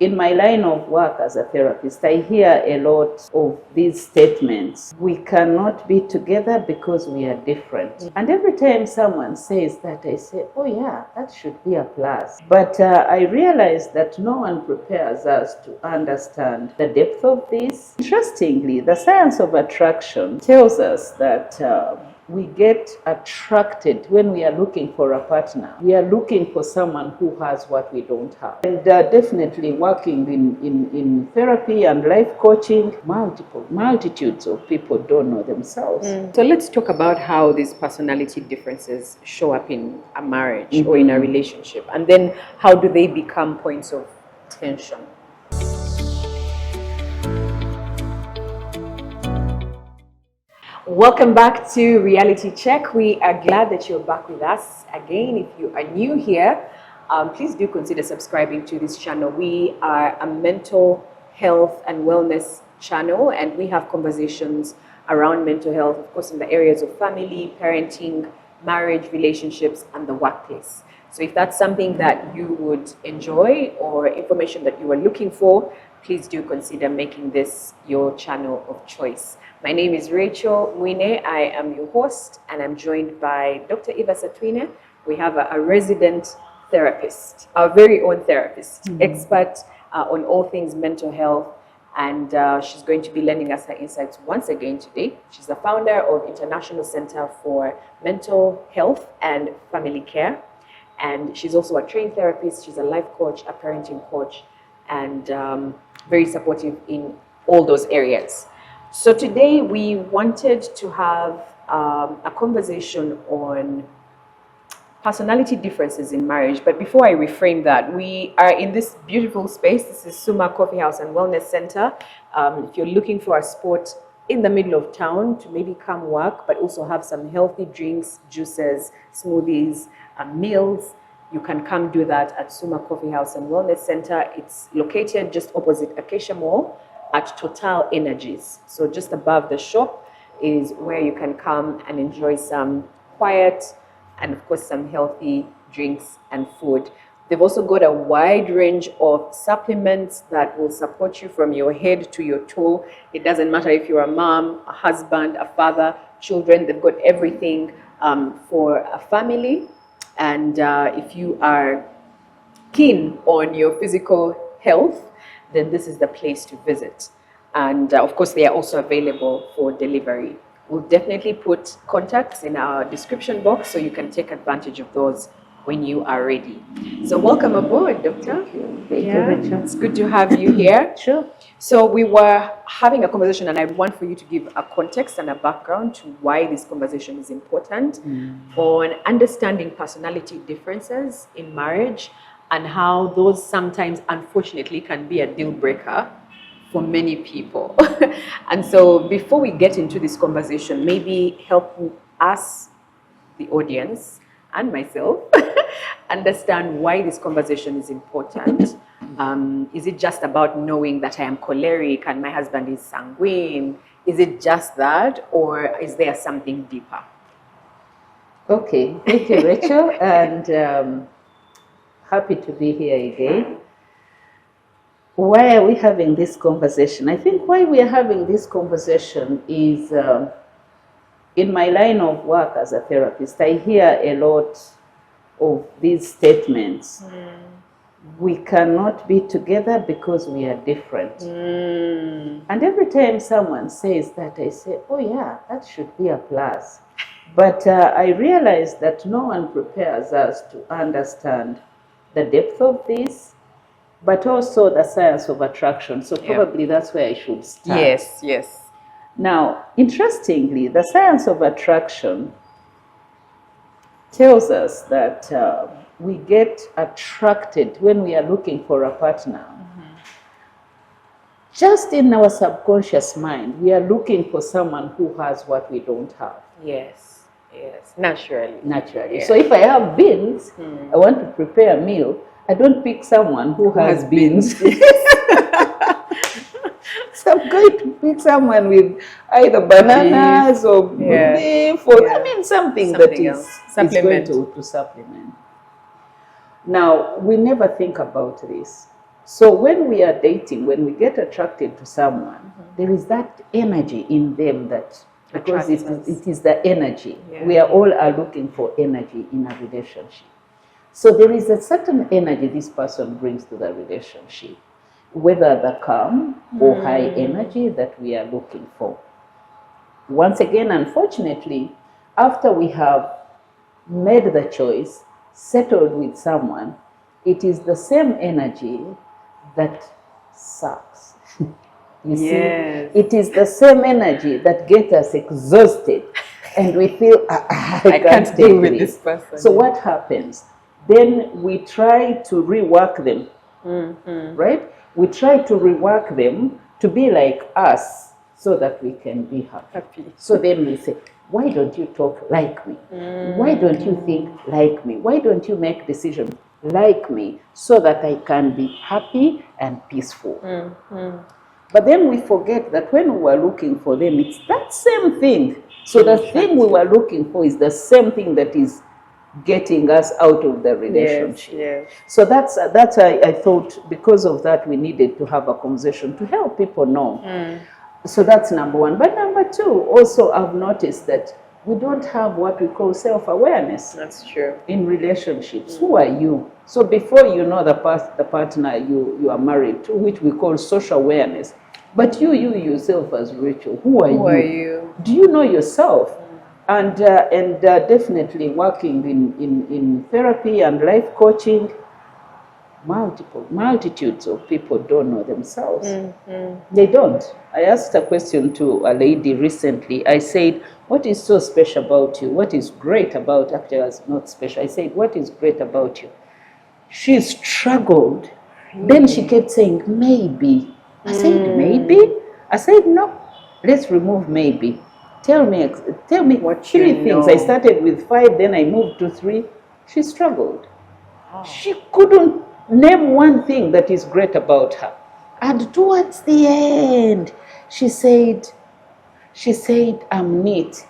In my line of work as a therapist, I hear a lot of these statements. We cannot be together because we are different. And every time someone says that, I say, oh yeah, that should be a plus. But I realize that no one prepares us to understand the depth of this. Interestingly, the science of attraction tells us that we get attracted when we are looking for a partner. We are looking for someone who has what we don't have. And definitely working in therapy and life coaching, multitudes of people don't know themselves. So let's talk about how these personality differences show up in a marriage or in a relationship, and then how do they become points of tension? Welcome back to Reality Check. We are glad that you're back with us again. If you are new here, please do consider subscribing to this channel. We are a mental health and wellness channel, and we have conversations around mental health, of course, in the areas of family, parenting, marriage, relationships, and the workplace. So if that's something that you would enjoy or information that you are looking for, please do consider making this your channel of choice. My name is Rachel Mwine. I am your host, and I'm joined by Dr. Eva Satwine. We have a resident therapist, our very own therapist, expert on all things mental health, and she's going to be lending us her insights once again today. She's the founder of International Center for Mental Health and Family Care, and she's also a trained therapist. She's a life coach, a parenting coach, and very supportive in all those areas. So today we wanted to have a conversation on personality differences in marriage. But before I reframe that, we are in this beautiful space. This is Suma Coffee House and Wellness Center. If you're looking for a spot in the middle of town to maybe come work, but also have some healthy drinks, juices, smoothies, meals, you can come do that at Suma Coffee House and Wellness Center. It's located just opposite Acacia Mall at Total Energies. So just above the shop is where you can come and enjoy some quiet and of course some healthy drinks and food. They've also got a wide range of supplements that will support you from your head to your toe. It doesn't matter if you're a mom, a husband, a father, children, they've got everything for a family. And if you are keen on your physical health, then this is the place to visit. And of course, they are also available for delivery. We'll definitely put contacts in our description box so you can take advantage of those when you are ready. So welcome aboard, Doctor. Thank you, Rachel. It's good to have you here. Sure. So we were having a conversation, and I want for you to give a context and a background to why this conversation is important on understanding personality differences in marriage, and how those sometimes, unfortunately, can be a deal breaker for many people. And so before we get into this conversation, maybe help us, the audience, and myself, understand why this conversation is important. Is it just about knowing that I am choleric and my husband is sanguine? Is it just that, or is there something deeper? Okay, thank you, Rachel, and happy to be here again. Why are we having this conversation? I think why we are having this conversation is in my line of work as a therapist, I hear a lot of these statements. We cannot be together because we are different. And every time someone says that, I say, oh yeah, that should be a plus. But I realize that no one prepares us to understand the depth of this, but also the science of attraction. So probably that's where I should start. Yes. Now, interestingly, the science of attraction tells us that we get attracted when we are looking for a partner. Just in our subconscious mind, we are looking for someone who has what we don't have. Yes, naturally. Yeah. So if I have beans, I want to prepare a meal, I don't pick someone who has beans. So I'm going to pick someone with either bananas or beef or something that is going to supplement. Now, we never think about this. So when we are dating, when we get attracted to someone, there is that energy in them that, because it is the energy. Yeah. We are all looking for energy in a relationship. So there is a certain energy this person brings to the relationship, whether the calm or high energy that we are looking for. Once again, unfortunately, after we have made the choice, settled with someone, it is the same energy that sucks. You see, it is the same energy that gets us exhausted and we feel, I can't deal with this person. So what happens? Then we try to rework them, right? We try to rework them to be like us so that we can be happy. So then we say, why don't you talk like me? Why don't you think like me? Why don't you make decisions like me so that I can be happy and peaceful? But then we forget that when we were looking for them, it's that same thing. So the thing we were looking for is the same thing that is getting us out of the relationship. Yes. So that's I thought because of that we needed to have a conversation to help people know. So that's number one. But number two, also I've noticed that we don't have what we call self-awareness. That's true. In relationships. Who are you? So before you know the partner you are married to, which we call social awareness. But you yourself as Rachel, who are you? Do you know yourself? And definitely working in therapy and life coaching, multitudes of people don't know themselves. They don't. I asked a question to a lady recently. I said, what is so special about you? What is great about, actually it was not special. I said, what is great about you? She struggled. Then she kept saying, maybe. I said, maybe? I said, no, let's remove maybe. Tell me what three things. I started with 5, then I moved to 3. She struggled. She couldn't name one thing that is great about her. And towards the end, she said, I'm neat.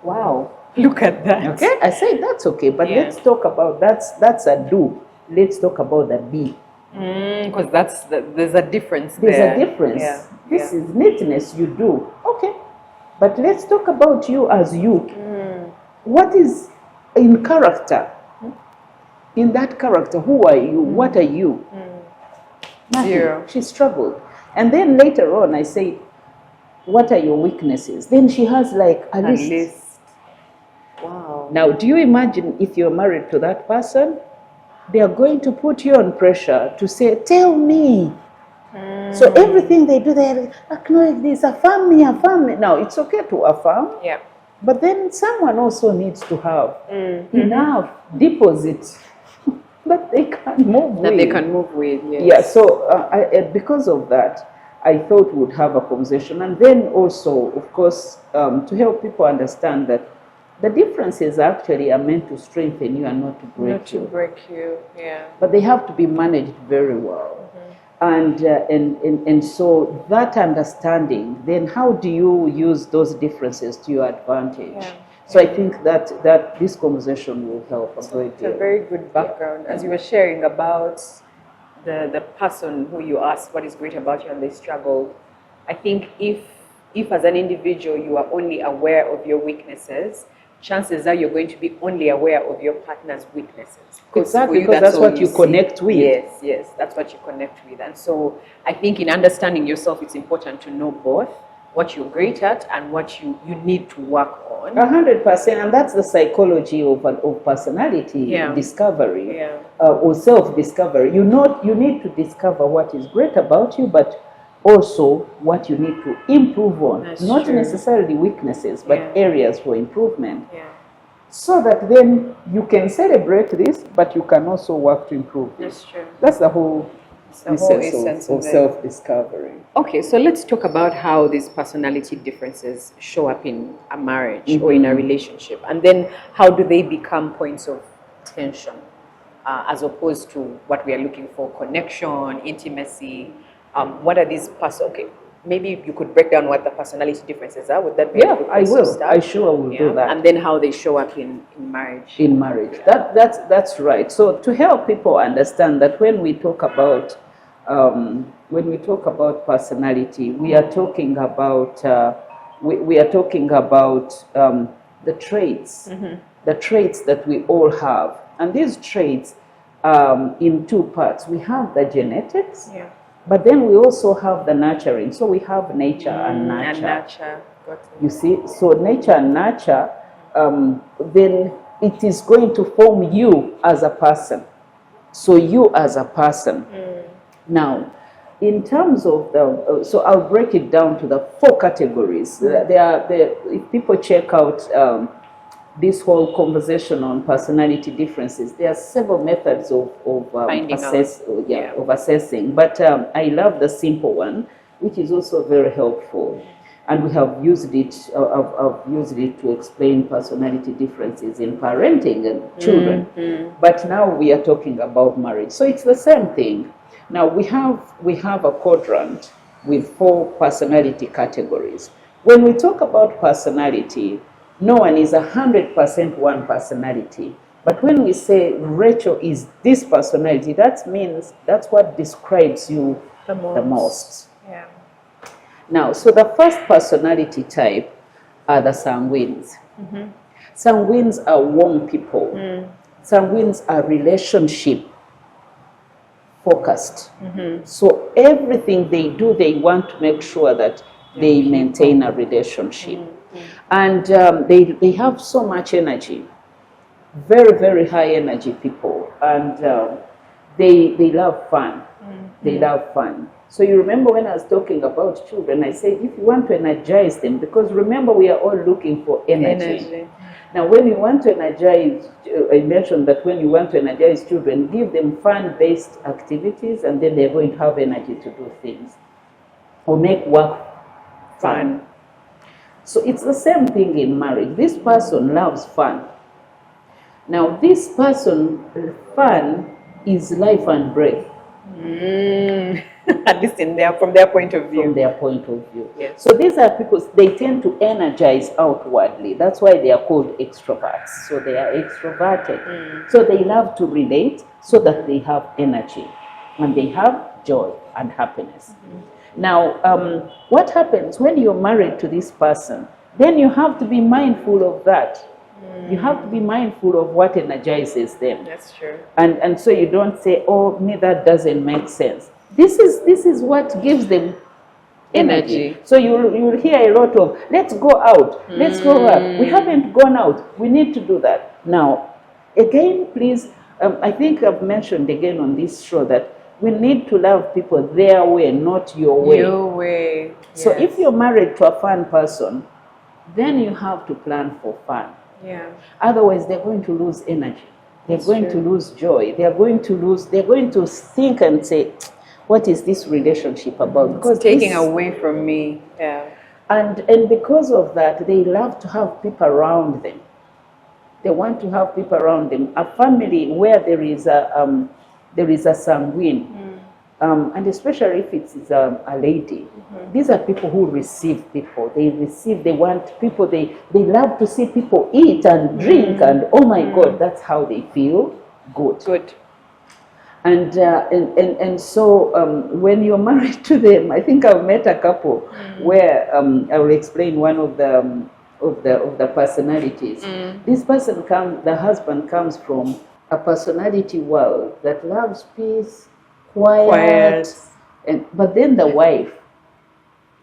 Wow. Look at that. Okay, I said that's okay, but let's talk about that's a do. Let's talk about the be. Because there's a difference There's there. a difference. This is neatness you do. Okay. But let's talk about you as you. What is in character? In that character, who are you? What are you? Nothing. Zero. She struggled. And then later on I said, what are your weaknesses? Then she has like a list. Wow. Now, do you imagine if you're married to that person? They are going to put you on pressure to say, tell me. So everything they do, they acknowledge this, affirm me. Now, it's okay to affirm. Yeah. But then someone also needs to have enough deposit that they can move with. That they can move with, yes. Yeah, so because of that, I thought we'd have a conversation. And then also, of course, to help people understand that the differences actually are meant to strengthen you and not to break you. Not to break you, yeah. But they have to be managed very well. And so that understanding, then how do you use those differences to your advantage? Yeah. So I think that this conversation will help a great It's deal. a very good background. As you were sharing about the person who you asked what is great about you and they struggled, I think if as an individual you are only aware of your weaknesses, chances are you're going to be only aware of your partner's weaknesses. Exactly, because that's what you connect with. Yes, that's what you connect with. And so I think in understanding yourself, it's important to know both what you're great at and what you need to work on. 100%, and that's the psychology of personality discovery or self-discovery. You need to discover what is great about you, but also what you need to improve on. That's not true. Necessarily weaknesses, but areas for improvement. Yeah. So that then you can celebrate this, but you can also work to improve it. That's true. That's the whole essence of self-discovery. Okay, so let's talk about how these personality differences show up in a marriage or in a relationship, and then how do they become points of tension as opposed to what we are looking for, connection, intimacy. What are these maybe you could break down what the personality differences are. Would that be a Yeah, good I place to will. start? I sure will do that. And then how they show up in marriage. In marriage. That's right. So to help people understand that when we talk about personality, we are talking about we are talking about the traits, the traits that we all have, and these traits in two parts. We have the genetics, but then we also have the nurturing. So we have nature and nurture. And nurture. Got it. You see, so nature and nurture, then it is going to form you as a person. So you as a person. Now, in terms of the, so I'll break it down to the 4 categories. If people check out this whole conversation on personality differences, there are several methods of assessing. But I love the simple one, which is also very helpful. And we have used it, I've used it to explain personality differences in parenting and children. But now we are talking about marriage. So it's the same thing. Now we have a quadrant with 4 personality categories. When we talk about personality, no one is 100% one personality. But when we say Rachel is this personality, that means that's what describes you the most. Yeah. Now, so the first personality type are the sanguines. Sanguines are warm people. Sanguines are relationship focused. So everything they do, they want to make sure that they maintain a relationship. And they have so much energy, very, very high energy people. And they love fun. They love fun. So you remember when I was talking about children, I said if you want to energize them, because remember we are all looking for energy. Now when you want to energize, I mentioned that when you want to energize children, give them fun-based activities, and then they're going to have energy to do things. Or make work fun. So it's the same thing in marriage. This person loves fun. Now this person, fun is life and breath. At least from their point of view. From their point of view. Yes. So these are people, they tend to energize outwardly. That's why they are called extroverts. So they are extroverted. So they love to relate so that they have energy. And they have joy and happiness. Now, what happens when you're married to this person? Then you have to be mindful of that. You have to be mindful of what energizes them. That's true. And so you don't say, oh, me, that doesn't make sense. This is what gives them energy. So you'll hear a lot of, let's go out, let's go out. We haven't gone out, we need to do that. Now, again, please, I think I've mentioned again on this show that we need to love people their way, not your way. Your way. So if you're married to a fun person, then you have to plan for fun. Yeah. Otherwise, they're going to lose energy. They're going to lose joy. They're going to think and say, what is this relationship about? Because taking away from me. Yeah. And because of that, they love to have people around them. They want to have people around them. A family where there is a sanguine, and especially if it's a lady, these are people who receive people. They want people, they love to see people eat and drink, and oh my God, that's how they feel good. And so when you're married to them, I think I've met a couple where I will explain one of the personalities. This person the husband comes from a personality world that loves peace, quiet. But then the wife,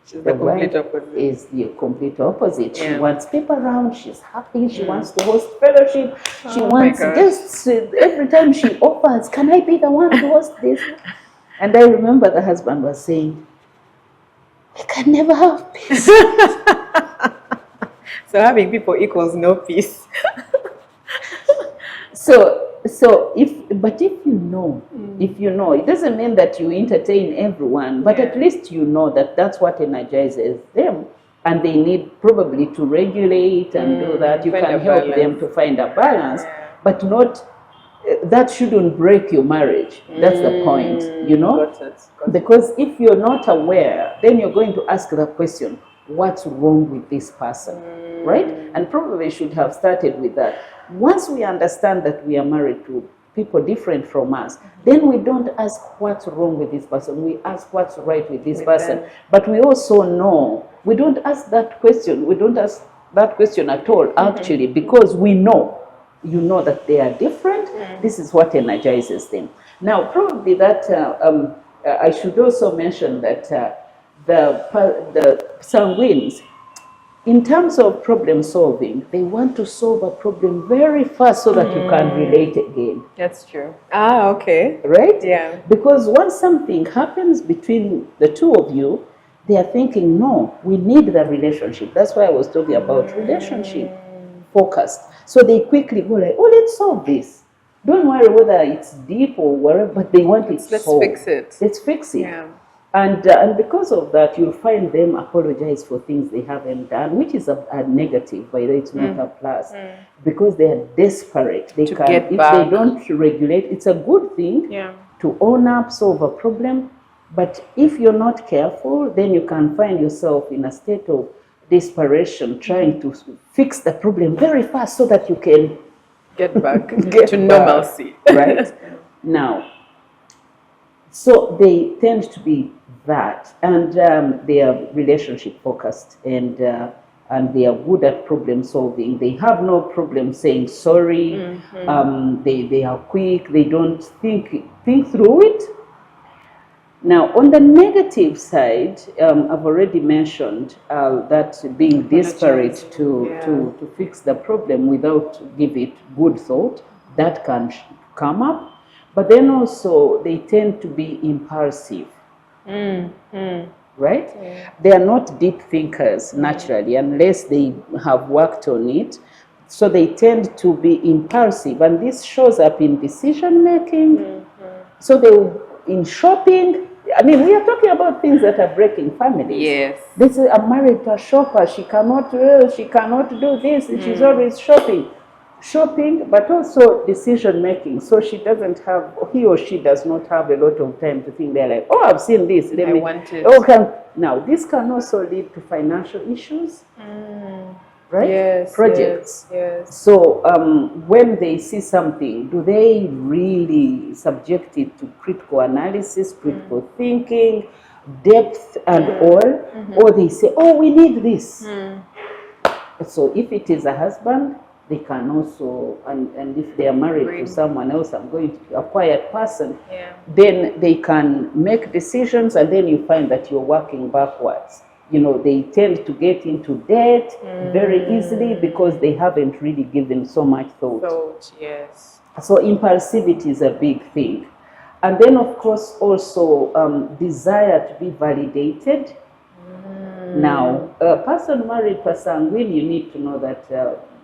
she's the complete opposite. Is the complete opposite. She wants people around, she's happy, she wants to host fellowship, she wants guests. Every time she offers, can I be the one to host this? And I remember the husband was saying, we can never have peace. So having people equals no peace. So if you know, it doesn't mean that you entertain everyone, but at least you know that that's what energizes them, and they need probably to regulate and do that. You can help them to find a balance, but not that shouldn't break your marriage. That's the point, you know? Got it. Because if you're not aware, then you're going to ask the question, what's wrong with this person, right? And probably should have started with that. Once we understand that we are married to people different from us, then we don't ask what's wrong with this person. We ask what's right with this person. But we also know, we don't ask that question. We don't ask that question at all, actually, because we know, you know that they are different. This is what energizes them. Now, probably that, I should also mention that the sanguines, in terms of problem solving, they want to solve a problem very fast so that you can relate again. That's true. Ah, okay. Right? Yeah. Because once something happens between the two of you, they are thinking, no, we need the relationship. That's why I was talking about relationship focused. So they quickly go like, oh, let's solve this. Don't worry whether it's deep or whatever, but they want it solved. Let's fix it. Let's fix it. Yeah. And because of that, you'll find them apologize for things they haven't done, which is a negative, by the way, it's not a plus. Because they are desperate. They To can, get if back. they don't regulate, it's a good thing to own up, solve a problem. But if you're not careful, then you can find yourself in a state of desperation, trying to fix the problem very fast so that you can Get back get to back, normalcy. right? Now, so they tend to be that, and they are relationship focused, and they are good at problem solving. They have no problem saying sorry. They are quick. They don't think through it. Now, on the negative side, I've already mentioned that being desperate to fix the problem without give it good thought, that can come up. But then also, they tend to be impulsive, right? Yeah. They are not deep thinkers naturally, unless they have worked on it. So they tend to be impulsive, and this shows up in decision making. So they, in shopping, I mean, we are talking about things that are breaking families. Yes. This is a married to a shopper. She cannot do this. She's always shopping, but also decision making. So he or she does not have a lot of time to think. They're like, oh, I've seen this. Want it. Okay. Now, this can also lead to financial issues. Right? Yes. Projects. Yes. So when they see something, do they really subject it to critical analysis, critical thinking, depth and all? Or they say, oh, we need this. So if it is a husband, they can also, and if they are married to someone else, I'm going to a quiet person, then they can make decisions, and then you find that you're working backwards. You know, they tend to get into debt very easily because they haven't really given so much thought. Yes. So impulsivity is a big thing. And then, of course, also desire to be validated. Now, a person married to a sanguine, you need to know that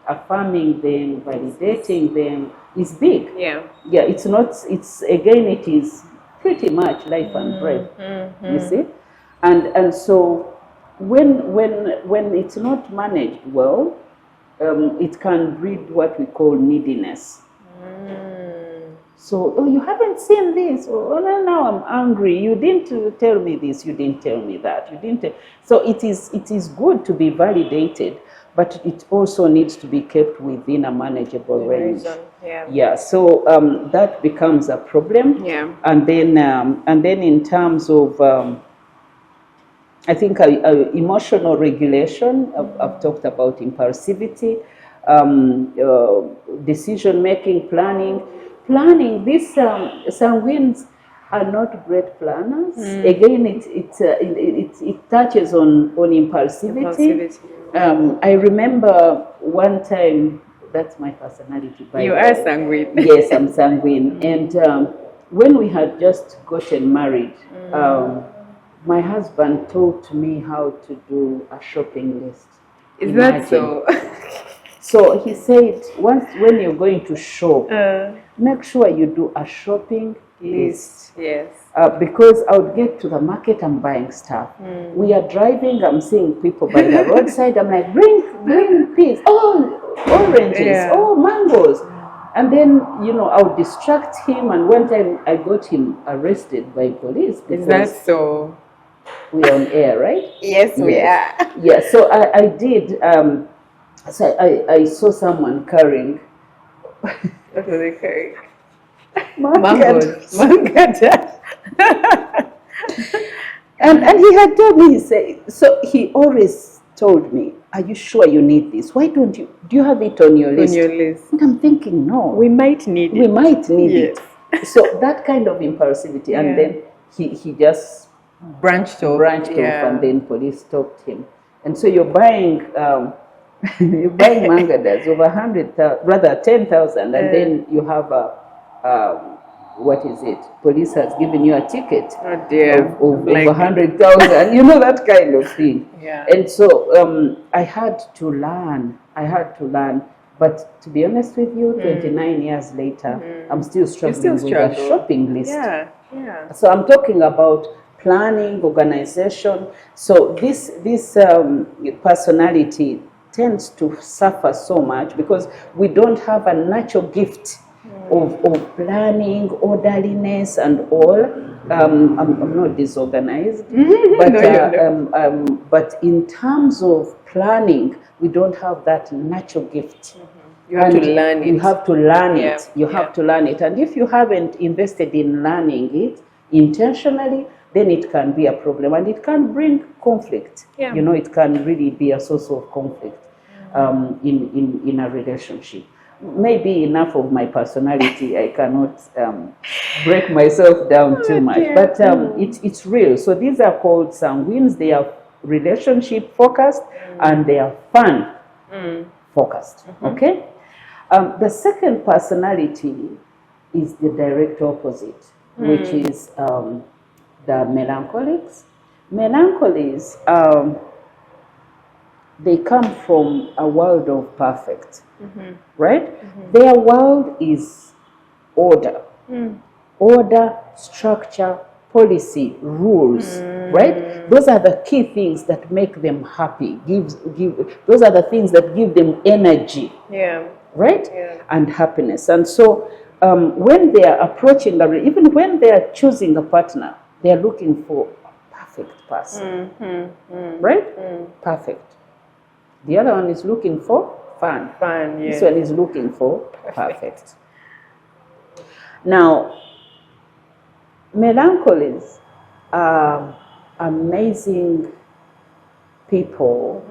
affirming them, validating them is big. Yeah, it's not, it is pretty much life and breath, you see? And so, when it's not managed well, it can breed what we call neediness. So, oh, you haven't seen this. Oh, now I'm angry. You didn't tell me this. You didn't tell me that. You didn't. So it is good to be validated, but it also needs to be kept within a manageable range. Yeah. So that becomes a problem. Yeah. And then in terms of I think emotional regulation, I've talked about impulsivity, decision making, planning. These sanguines are not great planners. Again, it touches on impulsivity. I remember one time, that's my personality. You are sanguine. Yes, I'm sanguine. And when we had just gotten married, my husband taught me how to do a shopping list. Is that so? So he said, when you're going to shop, make sure you do a shopping list. Yes. Because I would get to the market, I'm buying stuff. We are driving, I'm seeing people by the roadside. I'm like, bring peas, oh, oranges, oh, mangoes. And then, I'll distract him. And one time I got him arrested by police Is because that so? we're on air, right? Yes, we are. Yeah, so I did. So I saw someone carrying What was it carrying? mangoes. Mangoes. And he had told me, he always told me, are you sure you need this? Why don't you, do you have it on your list? On your list. And I'm thinking, no. We might need We it. might need Yes. it. So that kind of impulsivity. And then he just Branched off. off, and then police stopped him. And so you're buying mangadas over 100,000, rather 10,000, and then you have what is it? Police has given you a ticket Oh dear. of over 100,000. You know, that kind of thing. Yeah. And so I had to learn. But to be honest with you, 29 years later, I'm still struggling with a shopping list. Yeah, yeah. So I'm talking about planning, organization. So this personality tends to suffer so much because we don't have a natural gift of Mm. planning, orderliness, and all. I'm not disorganized, but No. but in terms of planning, we don't have that natural gift. You have to learn it. You have to learn Yeah, it. You have to learn it. And if you haven't invested in learning it intentionally, then it can be a problem, and it can bring conflict. Yeah. You know, it can really be a source of conflict in a relationship. Maybe enough of my personality. I cannot break myself down too much, dear. but it's real. So these are called sanguines. They are relationship focused and they are fun focused. Okay. The second personality is the direct opposite, which is the melancholics. Melancholies, they come from a world of perfect, right? Their world is order, order, structure, policy, rules, right? Those are the key things that make them happy. Those are the things that give them energy. Yeah. Right? Yeah. And happiness. And so when they are approaching, even when they are choosing a partner, they are looking for a perfect person. Right? Perfect. The other one is looking for fun. Fun, yeah. This one is looking for perfect. Now, melancholies are amazing people,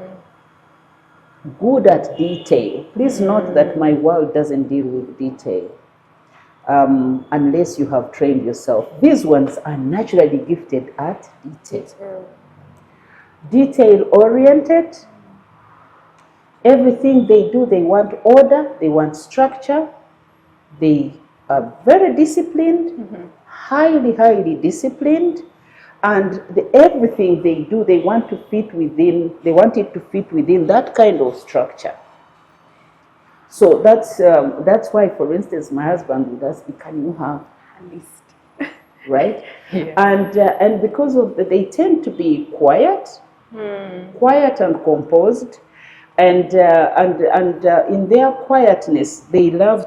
good at detail. Please note that my world doesn't deal with detail unless you have trained yourself. These ones are naturally gifted at detail. Detail oriented. Everything they do, they want order, they want structure. They are very disciplined, highly disciplined. And everything they do, they want it to fit within that kind of structure. So that's why, for instance, my husband would ask me, can you have a list? Right? Yeah. And because of that, they tend to be quiet and composed. And in their quietness, they are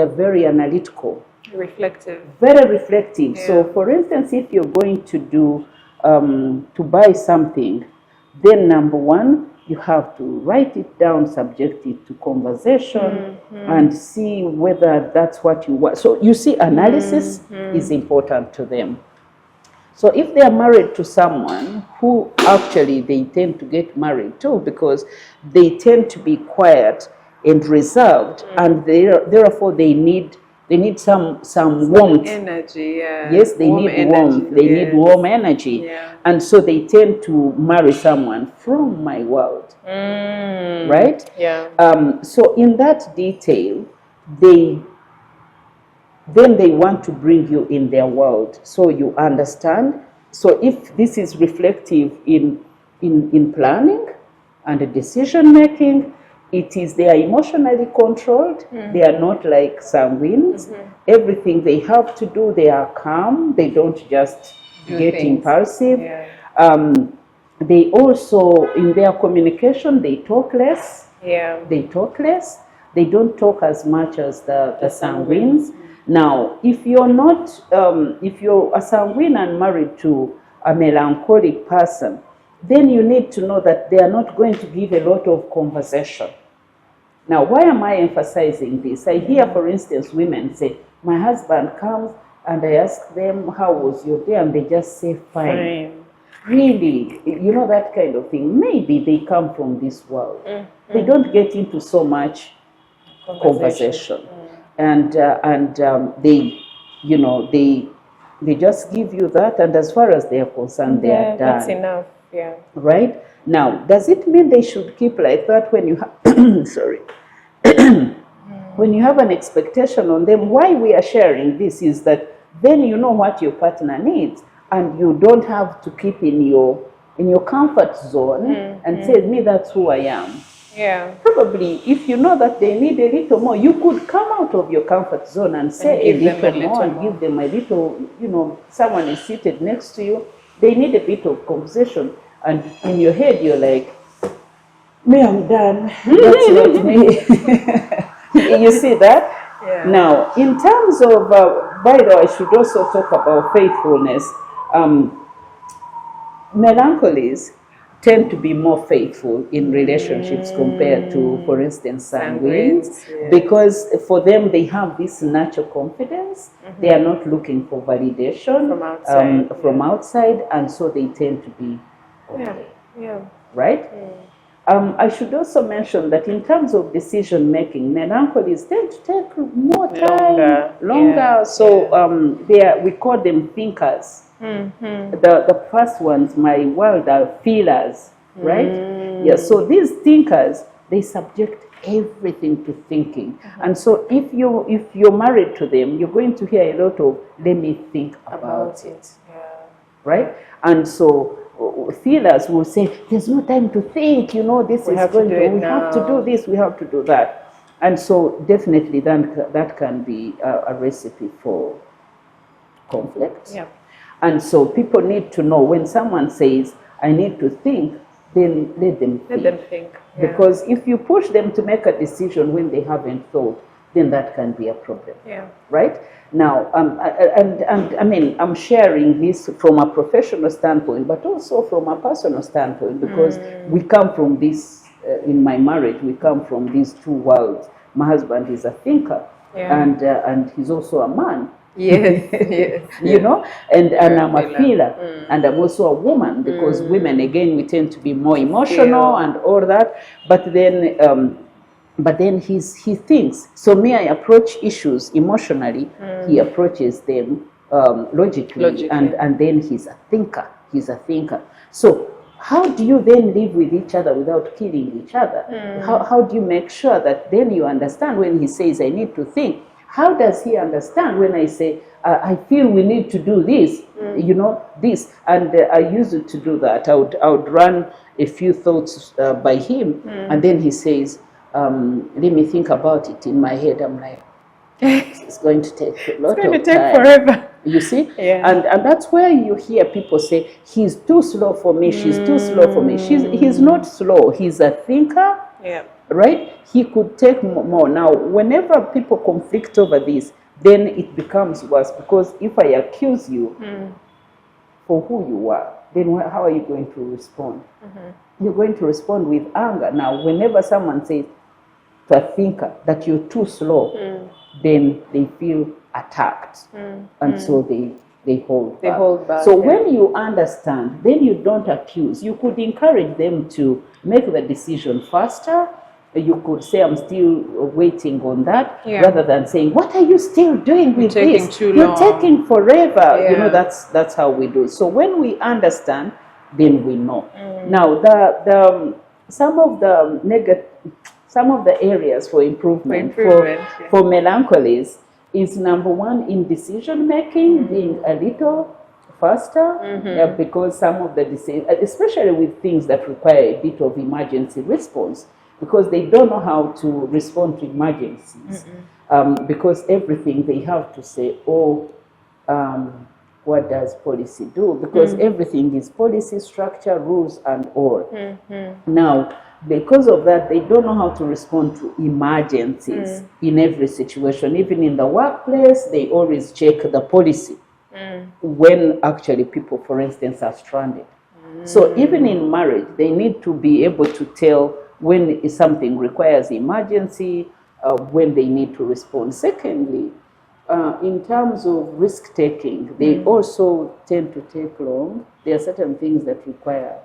very analytical. Reflective. Very reflective. Yeah. So, for instance, if you're going to buy something, then number one, you have to write it down, subject it to conversation, and see whether that's what you want. So, you see, analysis is important to them. So, if they are married to someone who actually they tend to get married to, because they tend to be quiet and reserved, and therefore they need some warmth. Energy, yeah. Yes, they need warmth. They need warm energy. Yeah. And so they tend to marry someone from my world. Right? Yeah. So in that detail, they want to bring you in their world. So you understand. So if this is reflective in planning and decision making, they are emotionally controlled. They are not like sanguines. Everything they have to do, they are calm. They don't just get impulsive. Yeah. They also, in their communication, they talk less. Yeah. They talk less. They don't talk as much as the sanguines. Now, if you're not, if you're a sanguine and married to a melancholic person, then you need to know that they are not going to give a lot of conversation. Now, why am I emphasizing this? I hear, for instance, women say, my husband comes and I ask them, how was your day? And they just say, fine. Really, you know, that kind of thing. Maybe they come from this world. They don't get into so much conversation. And they, you know, they just give you that, and as far as they are concerned, they are done. That's enough. Yeah. Right? Now, does it mean they should keep like that when you have sorry. When you have an expectation on them? Why we are sharing this is that then you know what your partner needs, and you don't have to keep in your comfort zone and say, me, that's who I am. Yeah. Probably, if you know that they need a little more, you could come out of your comfort zone and say a little more and give them a little, you know, someone is seated next to you, they need a bit of conversation, and in your head you're like, me, I'm done, that's not me. You see that? Yeah. Now, in terms of, by the way, I should also talk about faithfulness. Melancholies tend to be more faithful in relationships compared to, for instance, sanguines, because for them they have this natural confidence. They are not looking for validation from outside, and so they tend to be okay. Right? I should also mention that in terms of decision making, melancholies tend to take more time, longer. So we call them thinkers. The first ones, my world, are feelers, right? Yeah. So these thinkers, they subject everything to thinking, and so if you're married to them, you're going to hear a lot of "let me think about it," right? And so feelers will say, "There's no time to think. You know, this is going to. We have to do this. We have to do that," and so definitely that can be a recipe for conflict. Yeah. And so people need to know when someone says, I need to think, then let them think. Let them think. Yeah. Because if you push them to make a decision when they haven't thought, then that can be a problem. Yeah. Right? Now, and I mean, I'm sharing this from a professional standpoint, but also from a personal standpoint, because we come from this, in my marriage, we come from these two worlds. My husband is a thinker, and he's also a man. Yes, yes. You know, and I'm a feeler, and I'm also a woman, because women, again, we tend to be more emotional and all that, but then he thinks. So me, I approach issues emotionally, he approaches them logically. And then he's a thinker. So how do you then live with each other without killing each other? How do you make sure that then you understand when he says, I need to think? How does he understand when I say, I feel we need to do this, you know, this? And I used to do that. I would run a few thoughts by him, and then he says, let me think about it. In my head, I'm like, it's going to take a lot of time. It's going to take forever. You see? Yeah. And that's where you hear people say, he's too slow for me, she's too slow for me. He's not slow, he's a thinker. Yeah. Right? He could take more. Now, whenever people conflict over this, then it becomes worse, because if I accuse you for who you are, then how are you going to respond? You're going to respond with anger. Now, whenever someone says to a thinker that you're too slow, then they feel attacked, and so they hold back. So when you understand, then you don't accuse. You could encourage them to make the decision faster. You could say, I'm still waiting on that, rather than saying, what are you still doing with this? You're taking forever. Yeah. You know, that's how we do it. So when we understand, then we know. Now, some of the areas for improvement, for melancholies is, number one, in decision making, being a little faster, because some of the decisions, especially with things that require a bit of emergency response, because they don't know how to respond to emergencies, because everything they have to say, what does policy do? Because everything is policy, structure, rules, and all. Now, because of that, they don't know how to respond to emergencies in every situation. Even in the workplace, they always check the policy when actually people, for instance, are stranded. So even in marriage, they need to be able to tell when something requires emergency, when they need to respond. Secondly, in terms of risk-taking, they also tend to take long. There are certain things that require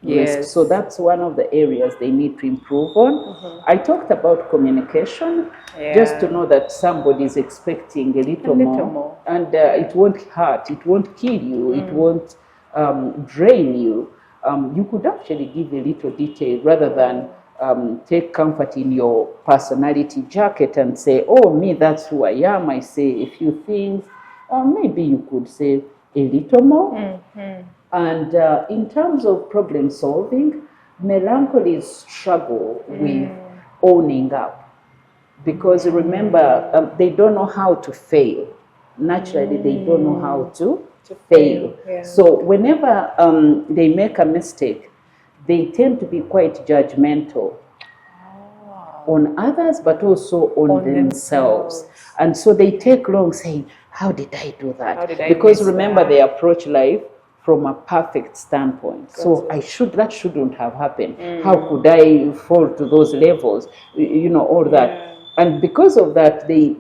risk. So that's one of the areas they need to improve on. I talked about communication, just to know that somebody is expecting a little more. And it won't hurt, it won't kill you, it won't drain you. You could actually give a little detail rather than take comfort in your personality jacket and say, oh, me, that's who I am. I say a few things. Maybe you could say a little more. And in terms of problem solving, melancholies struggle with owning up. Because remember, they don't know how to fail. Naturally, they don't know how to fail. So whenever they make a mistake, they tend to be quite judgmental on others, but also on themselves. And so they take long saying, how did I do that? Because remember, they approach life from a perfect standpoint. So that shouldn't have happened. How could I fall to those levels? You know, all that. And because of that, they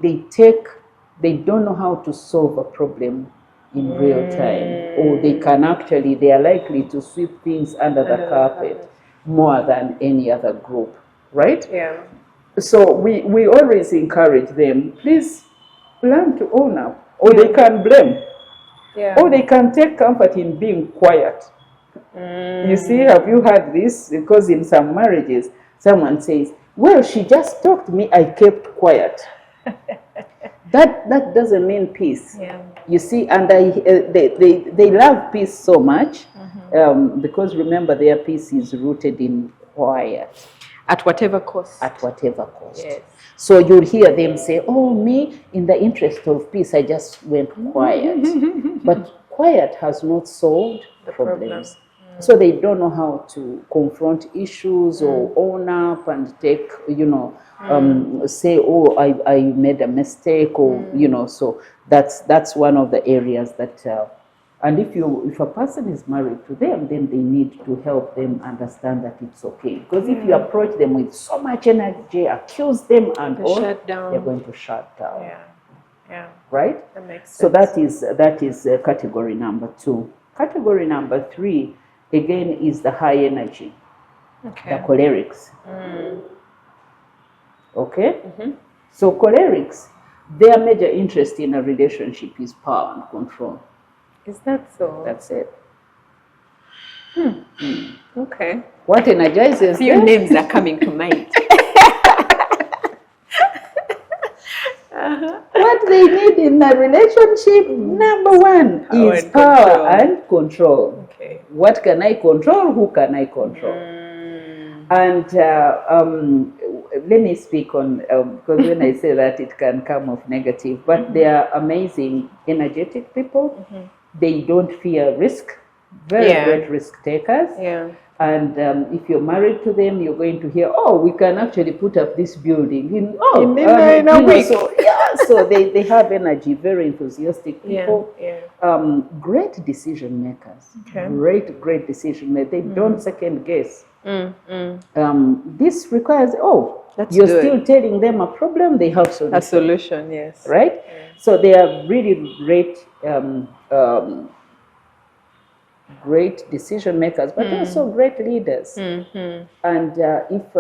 don't know how to solve a problem in real time, or they are likely to sweep things under the carpet more than any other group, right? So we always encourage them, please learn to own up, or they can blame, or they can take comfort in being quiet. You see, have you heard this? Because in some marriages, someone says, well, she just talked to me, I kept quiet. That doesn't mean peace. You see, and they love peace so much because remember, their peace is rooted in quiet. At whatever cost. At whatever cost. So you'll hear them say, oh, me, in the interest of peace, I just went quiet. But quiet has not solved problems. So they don't know how to confront issues or own up and take, say, oh, I made a mistake, or, so that's one of the areas that, and if a person is married to them, then they need to help them understand that it's okay. Because if you approach them with so much energy, accuse them and all, they're going to shut down. Right? That makes sense. So that is category number 2. Category number 3, again, is the high energy, the cholerics. Okay? So cholerics, their major interest in a relationship is power and control. Is that so? That's it. Okay. What energizes Few them? names are coming to mind. What they need in a relationship, number 1, is power and control. Okay. What can I control? Who can I control? And let me speak on, because when I say that, it can come off negative, but they are amazing, energetic people. They don't fear risk, very great risk takers. And if you're married to them, you're going to hear, oh, we can actually put up this building in a week. So they have energy, very enthusiastic people. Great decision makers. Great decision makers. They don't second guess. This requires, you're still telling them a problem, they have solution. A solution, yes. Right? So they are really great decision makers, but also great leaders. And if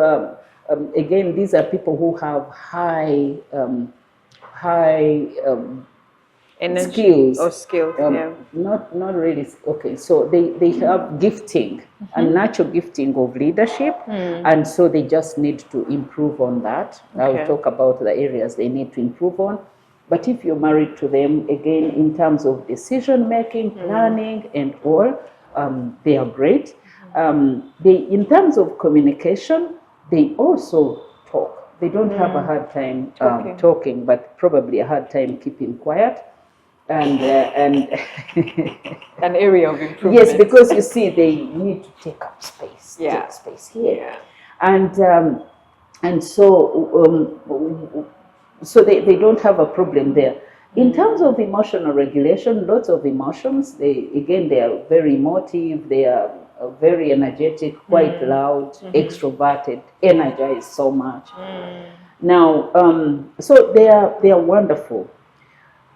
again, these are people who have high energy skills. Not really. Okay, so they have gifting, a natural gifting of leadership, and so they just need to improve on that. I'll talk about the areas they need to improve on. But if you're married to them, again, in terms of decision making, planning, and all, they are great. In terms of communication, they also talk. They don't have a hard time talking, but probably a hard time keeping quiet. and An area of improvement. yes, because you see, they need to take up space, Yeah. take space here, Yeah. and so they don't have a problem there. In terms of emotional regulation, lots of emotions. They are very emotive. They are very energetic, quite loud, extroverted, energized so much. Now, so they are wonderful.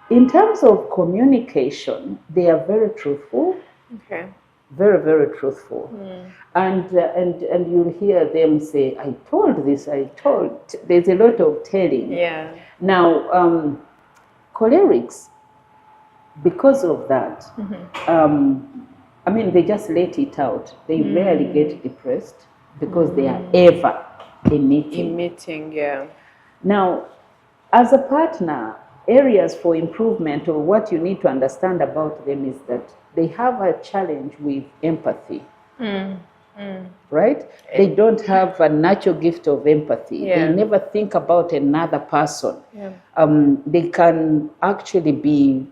In terms of communication, they are very truthful. Okay. Very, very truthful. And you'll hear them say, I told this, I told. There's a lot of telling. Yeah. Now, cholerics, because of that, I mean, they just let it out. They rarely get depressed because they are ever emitting. Yeah. Now, as a partner, areas for improvement, or what you need to understand about them, is that they have a challenge with empathy. Right? They don't have a natural gift of empathy. Yeah. They never think about another person. Yeah. They can actually be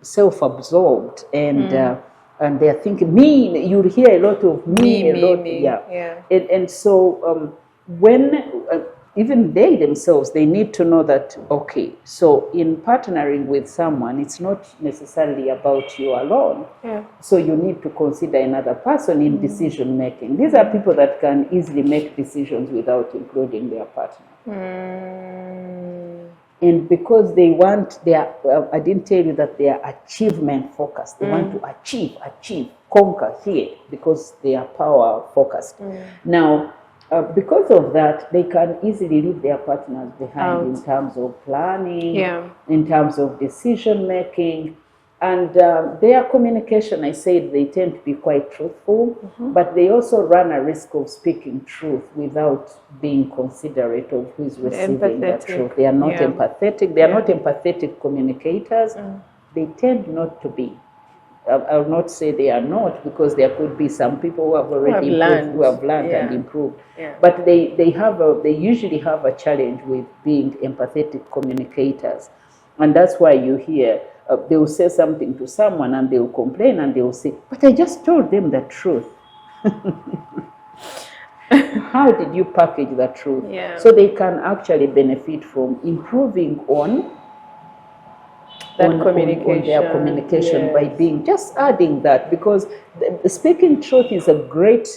self-absorbed, and they're thinking me. You'll hear a lot of me. Me. Yeah. And so when even they themselves, they need to know that, okay, so in partnering with someone, it's not necessarily about you alone. Yeah. So you need to consider another person in decision making. These are people that can easily make decisions without including their partner. And because they want I didn't tell you that they are achievement focused. They want to achieve, conquer here, because they are power focused. Now, because of that, they can easily leave their partners behind in terms of planning, in terms of decision making, and their communication. I said they tend to be quite truthful, but they also run a risk of speaking truth without being considerate of who is receiving that truth. They are not empathetic. They are not empathetic communicators. They tend not to be. I'll not say they are not, because there could be some people who have already who have learned and improved. But they usually have a challenge with being empathetic communicators, and that's why you hear they will say something to someone and they will complain and they will say, "But I just told them the truth." How did you package the truth? So they can actually benefit from improving on their communication by being just adding that, because speaking truth is a great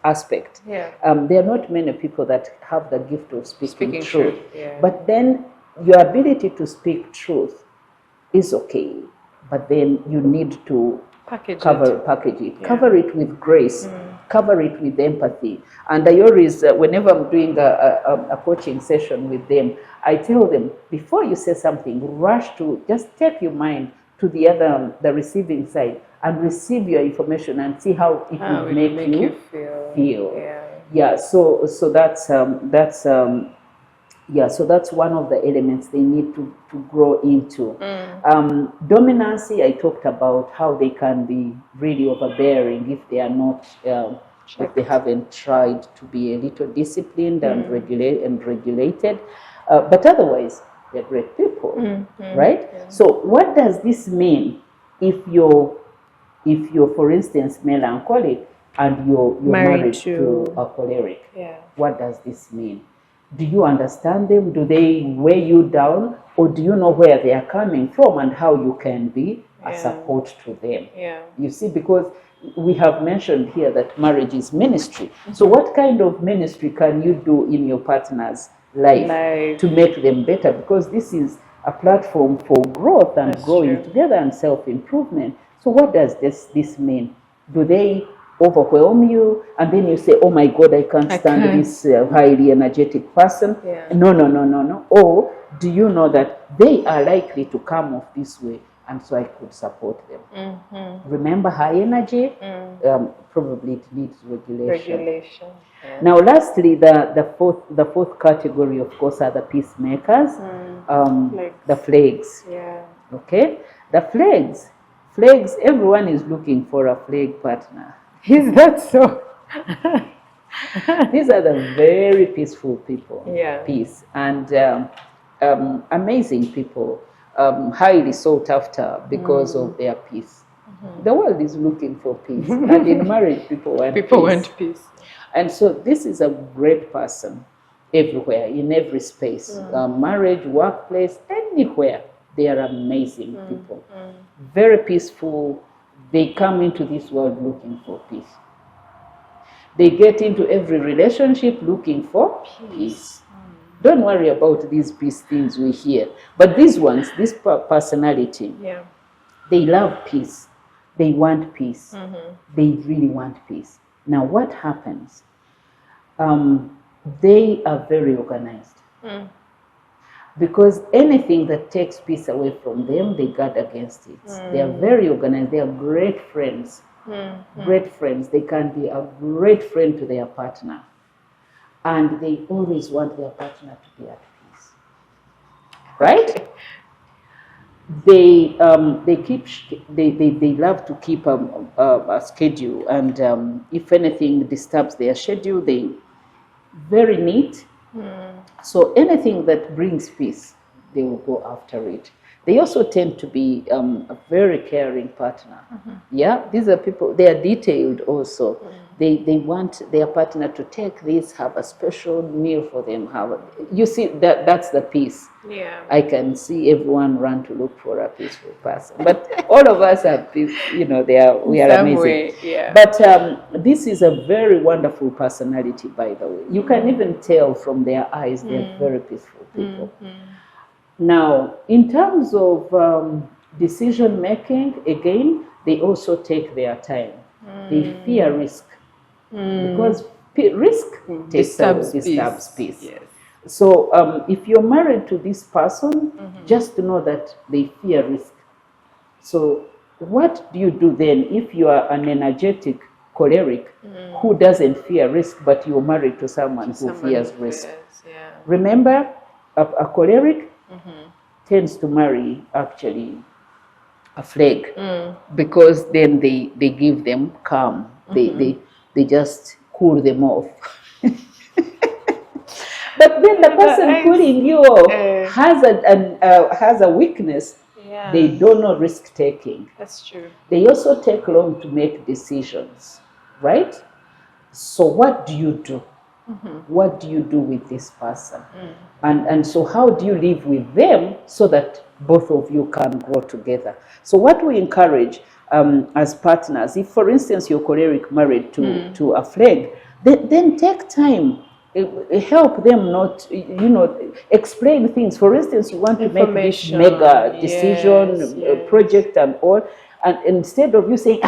aspect. There are not many people that have the gift of speaking truth. But then your ability to speak truth is okay, but then you need to package it, cover it with grace, cover it with empathy. And I always, whenever I'm doing a coaching session with them, I tell them, before you say something, rush to just take your mind to the receiving side and receive your information and see how it will make you feel. So that's one of the elements they need to grow into. Dominancy, I talked about how they can be really overbearing if they are not, if they haven't tried to be a little disciplined and regulated. But otherwise, they're great people, right? So what does this mean if you're, for instance, melancholic and you're married to a choleric? What does this mean? Do you understand them? Do they weigh you down? Or do you know where they are coming from and how you can be a support to them? You see, because we have mentioned here that marriage is ministry. So what kind of ministry can you do in your partner's life to make them better? Because this is a platform for growth and growing together and self-improvement. So what does this mean? Do they overwhelm you and then you say, oh my God, I can't stand this highly energetic person? No. Or do you know that they are likely to come off this way, and so I could support them? Remember, high energy, probably it needs regulation. Now, lastly, the fourth category, of course, are the peacemakers, the flags. Okay, the flags. Everyone is looking for a flag partner. Is that so? These are the very peaceful people. Peace and amazing people. highly sought after because of their peace. The world is looking for peace, and in marriage, people want peace. And so this is a great person everywhere, in every space, marriage, workplace, anywhere. They are amazing people, very peaceful. They come into this world looking for peace. They get into every relationship looking for peace. Don't worry about these peace things we hear. But these ones, this personality, they love peace. They want peace. They really want peace. Now, what happens? They are very organized. Because anything that takes peace away from them, they guard against it. They are very organized. They are great friends. Great friends. They can be a great friend to their partner. And they always want their partner to be at peace. Right? They love to keep a schedule, and if anything disturbs their schedule, they very neat. So anything that brings peace, they will go after it. They also tend to be a very caring partner. Yeah, these are people, they are detailed also. They want their partner to take this, have a special meal for them. You see, that's the peace. Yeah. I can see everyone run to look for a peaceful person. But all of us have peace, we are amazing. Way, yeah. But this is a very wonderful personality, by the way. You can even tell from their eyes they're very peaceful people. Now, in terms of decision making, again, they also take their time. They fear risk. Because risk disturbs peace. Yes. So if you're married to this person, just know that they fear risk. So what do you do then if you are an energetic choleric who doesn't fear risk, but you're married to someone who fears risk? Remember, a choleric tends to marry actually a phleg, because then they give them calm. They just cool them off. But then the person cooling you off has a weakness. They don't know risk taking. That's true. They also take long to make decisions, right? So what do you do? What do you do with this person? And so how do you live with them so that both of you can grow together? So what we encourage as partners, if for instance you're choleric married to a phleg, then take time. Help them not, explain things. For instance, you want to make this mega decision, project and all, and instead of you saying,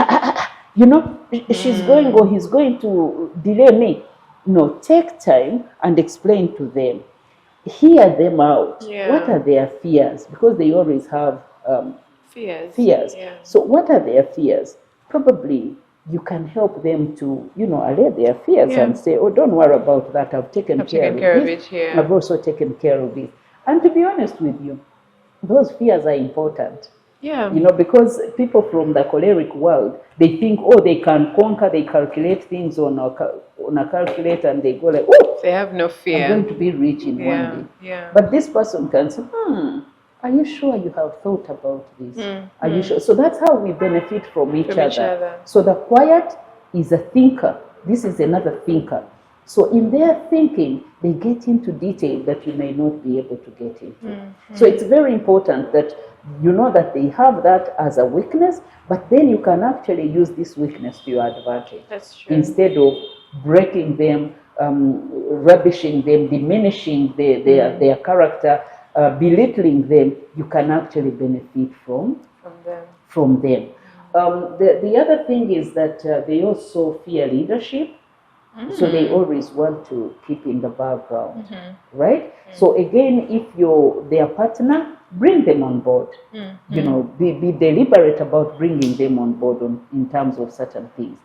she's going or he's going to delay me. No, take time and explain to them. Hear them out. What are their fears? Because they always have fears. So what are their fears? Probably you can help them to, allay their fears and say, oh, don't worry about that. I've taken care of it here. I've also taken care of it. And to be honest with you, those fears are important. Yeah. Because people from the choleric world, they think, oh, they can conquer, they calculate things on a calculator and they go like, oh, they have no fear. I'm going to be rich in one day. Yeah. But this person can say, are you sure you have thought about this? Are you sure? So that's how we benefit from each other. So the quiet is a thinker. This is another thinker. So in their thinking, they get into detail that you may not be able to get into. So it's very important that you know that they have that as a weakness, but then you can actually use this weakness to your advantage. That's true. Instead of breaking them, rubbishing them, diminishing their character, belittling them, you can actually benefit from them. The other thing is that they also fear leadership. So they always want to keep in the background, right? So again, if you're their partner, bring them on board. Be deliberate about bringing them on board in terms of certain things.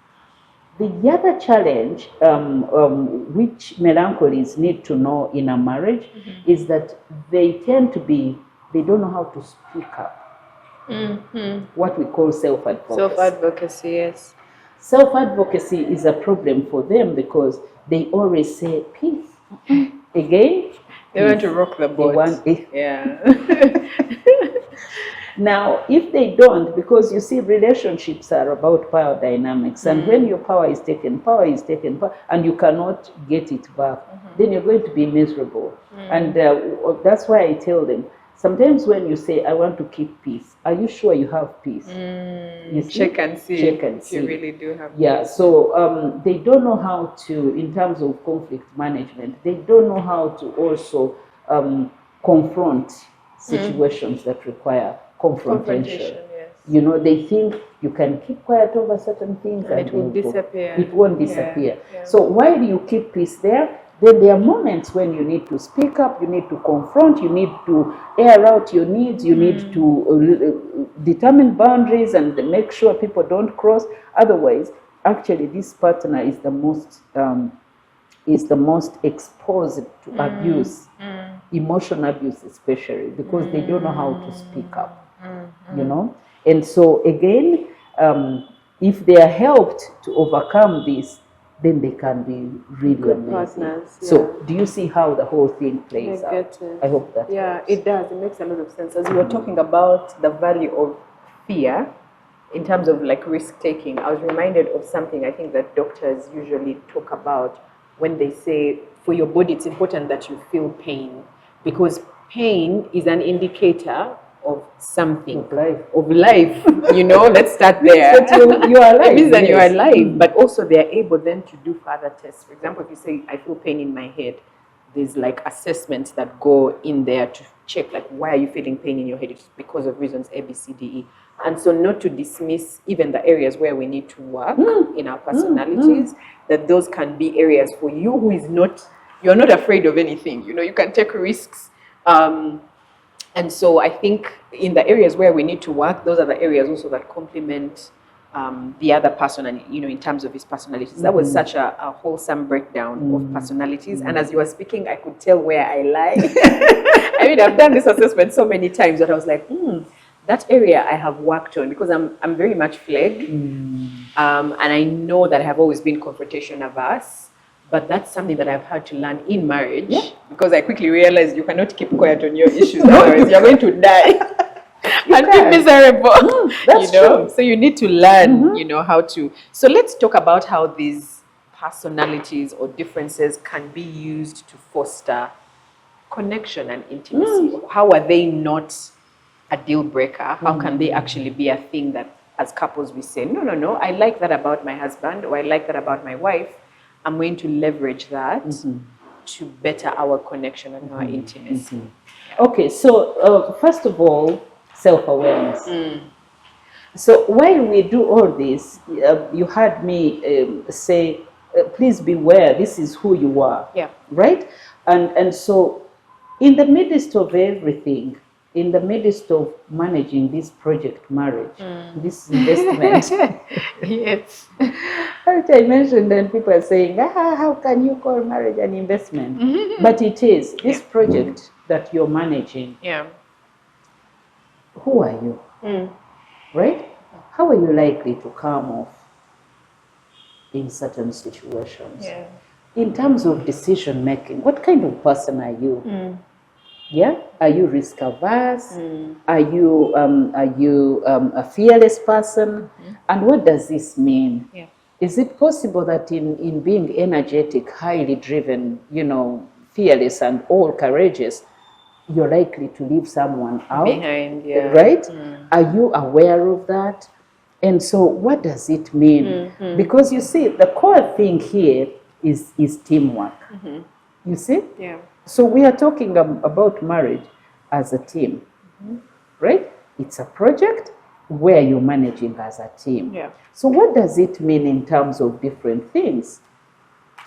The other challenge, which melancholies need to know in a marriage, is that they tend to they don't know how to speak up. What we call self-advocacy. Self-advocacy, yes. Self-advocacy is a problem for them because they always say, peace. Again, they want to rock the boat. Now, if they don't, because you see, relationships are about power dynamics, and when your power is taken, and you cannot get it back, then you're going to be miserable. And that's why I tell them, sometimes when you say, I want to keep peace, are you sure you have peace? You see? Check and see. Check and see. You really do have peace. So they don't know how to, in terms of conflict management, they don't know how to also confront situations that require confrontation. Yes. You know, they think you can keep quiet over certain things and it will disappear. It won't disappear. Yeah. So while you keep peace there, then there are moments when you need to speak up, you need to confront, you need to air out your needs, you need to determine boundaries and make sure people don't cross. Otherwise, actually, this partner is the most exposed to abuse, emotional abuse especially, because they don't know how to speak up. You know, and so again, if they are helped to overcome this, then they can be really good amazing. partners. Yeah. So, do you see how the whole thing plays I out? get it. I hope that helps. It does. It makes a lot of sense. As you were talking about the value of fear in terms of like risk taking, I was reminded of something I think that doctors usually talk about when they say for your body it's important that you feel pain, because pain is an indicator of something, of life. You know, let's start there. You are alive. It means that you are alive, but also they are able then to do further tests. For example, if you say, I feel pain in my head, there's like assessments that go in there to check, like, why are you feeling pain in your head? It's because of reasons A, B, C, D, E. And so not to dismiss even the areas where we need to work in our personalities, that those can be areas for you who is not, you're not afraid of anything. You know, you can take risks. And so I think in the areas where we need to work, those are the areas also that complement the other person, and you know, in terms of his personalities. That was such a wholesome breakdown of personalities. And as you were speaking, I could tell where I lie. I mean, I've done this assessment so many times that I was like, that area I have worked on, because I'm very much phleg, and I know that I have always been confrontation averse. But that's something that I've had to learn in marriage, because I quickly realized you cannot keep quiet on your issues, otherwise you're going to die and be miserable. That's true. So you need to learn, you know, how to. So let's talk about how these personalities or differences can be used to foster connection and intimacy. How are they not a deal breaker? How can they actually be a thing that, as couples, we say, no, I like that about my husband, or I like that about my wife. I'm going to leverage that to better our connection and our intimacy. Okay, so first of all, self-awareness. So while we do all this, you heard me say, please beware, this is who you are. Yeah. Right? And so in the midst of everything, in the midst of managing this project marriage, this investment. Yes. As I mentioned, then people are saying, how can you call marriage an investment? But it is. This project that you're managing, who are you? Right? How are you likely to come off in certain situations? Yeah. In terms of decision making, what kind of person are you? Yeah, are you risk averse? Are you a fearless person? And what does this mean? Yeah. Is it possible that in being energetic, highly driven, you know, fearless and all courageous, you're likely to leave someone out? Behind, right? Are you aware of that? And so what does it mean? Because you see, the core thing here is teamwork. You see? Yeah. So we are talking about marriage as a team, right? It's a project where you're managing as a team. Yeah. So what does it mean in terms of different things?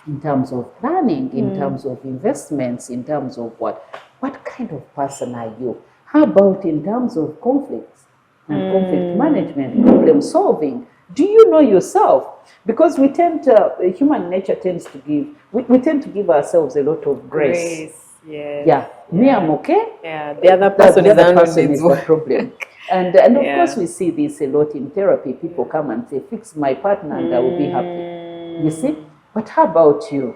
In terms of planning, in terms of investments, in terms of what kind of person are you? How about in terms of conflicts and conflict management, problem solving? Do you know yourself? Because we tend to, human nature tends to give, we tend to give ourselves a lot of grace. Yes. Yeah. Me, I'm okay. Yeah. The other person The other is person is the problem. And of course we see this a lot in therapy. People come and say, fix my partner and I will be happy. You see? But how about you?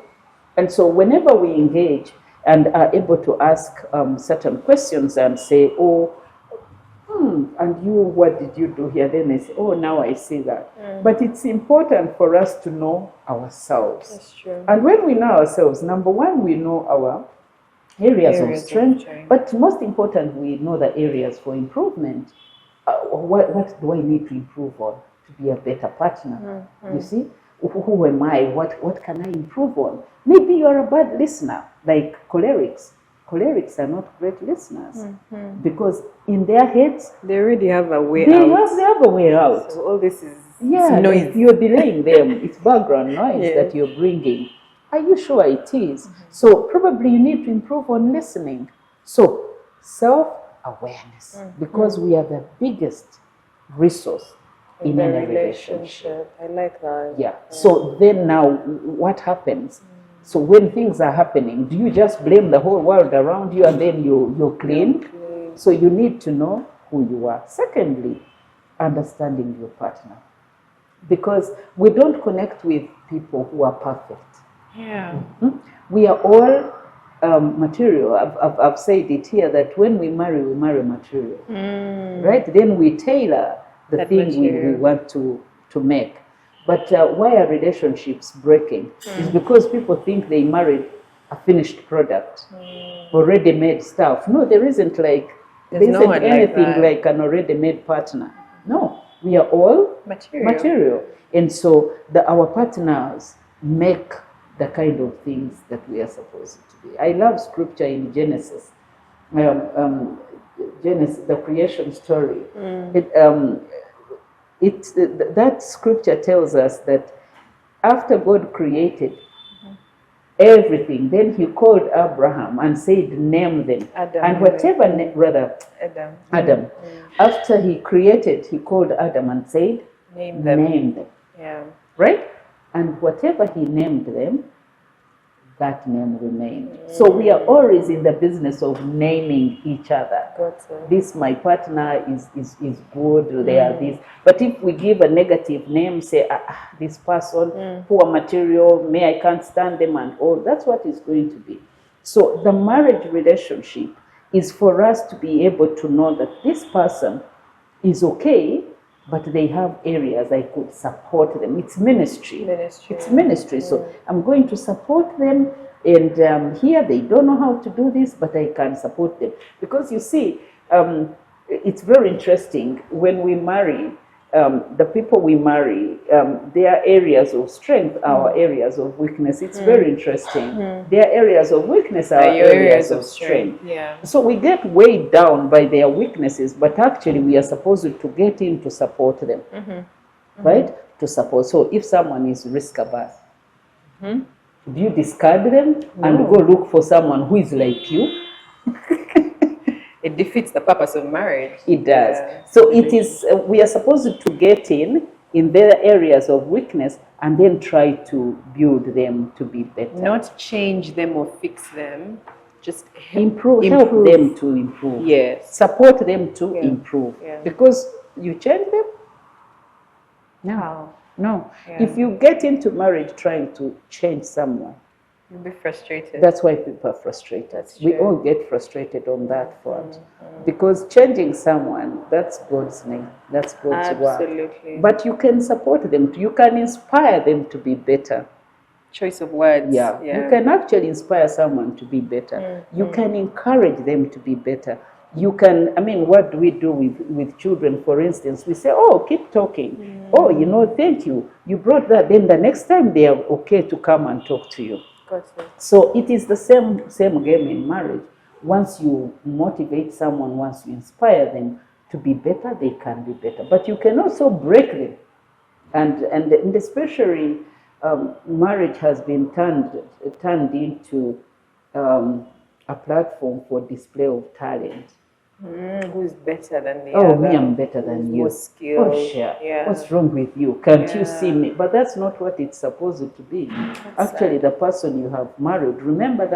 And so whenever we engage and are able to ask certain questions and say, and you, what did you do here? Then they say, oh, now I see that. But it's important for us to know ourselves. That's true. And when we know ourselves, number one, we know our areas of strength, but most important, we know the areas for improvement. What do I need to improve on to be a better partner? You see, who am I? What can I improve on? Maybe you're a bad listener, like cholerics. Cholerics are not great listeners because in their heads they already have a way they out. They have a way out. So all this is noise. You're delaying them. It's background noise that you're bringing. Are you sure it is? So probably you need to improve on listening. So self-awareness, because we are the biggest resource in any relationship. I like that. Yeah. So then now what happens? So when things are happening, do you just blame the whole world around you and then you're clean? So you need to know who you are. Secondly, understanding your partner. Because we don't connect with people who are perfect. Yeah. We are all material. I've said it here that when we marry material. Right? Then we tailor the thing we want to make. But why are relationships breaking? Is because people think they married a finished product, already made stuff. No, there isn't anything like an already made partner. No, we are all material. And so our partners make the kind of things that we are supposed to be. I love scripture in Genesis. Genesis, the creation story. That scripture tells us that after God created everything, then he called Abraham and said, name them. Adam. After he created, he called Adam and said, name them. Yeah. Right? And whatever he named them, that name remained. So we are always in the business of naming each other. This, my partner, is good, they are this. But if we give a negative name, say, this person, poor material, I can't stand them and all, that's what it's going to be. So the marriage relationship is for us to be able to know that this person is okay, but they have areas I could support them. It's ministry. It's ministry. So I'm going to support them, and here they don't know how to do this, but I can support them. Because you see, it's very interesting when we marry. The people we marry, their areas of strength, our areas of weakness. It's very interesting. Their areas of weakness are our areas of strength. Yeah. So we get weighed down by their weaknesses, but actually we are supposed to get in to support them, right? To support. So if someone is risk averse, do you discard them and go look for someone who is like you? It defeats the purpose of marriage. It does. Yeah. So it is. We are supposed to get in their areas of weakness and then try to build them to be better. Not change them or fix them. Just help them to improve. Yes. Support them to improve. Yeah. Because you change them? No. Yeah. If you get into marriage trying to change someone, you'll be frustrated. That's why people are frustrated. We all get frustrated on that front. Because changing someone, that's God's name. That's God's work. Absolutely. But you can support them. You can inspire them to be better. Choice of words. Yeah. You can actually inspire someone to be better. You can encourage them to be better. You can, what do we do with children, for instance? We say, oh, keep talking. Oh, thank you. You brought that. Then the next time they are okay to come and talk to you. So it is the same game in marriage. Once you motivate someone, once you inspire them to be better, they can be better. But you can also break them. And especially marriage has been turned into a platform for display of talent. Who's better than the other? Oh, me, I'm better than you. More skilled. Oh, sure. Yeah. What's wrong with you? Can't you see me? But that's not what it's supposed to be. Actually, the person you have married, remember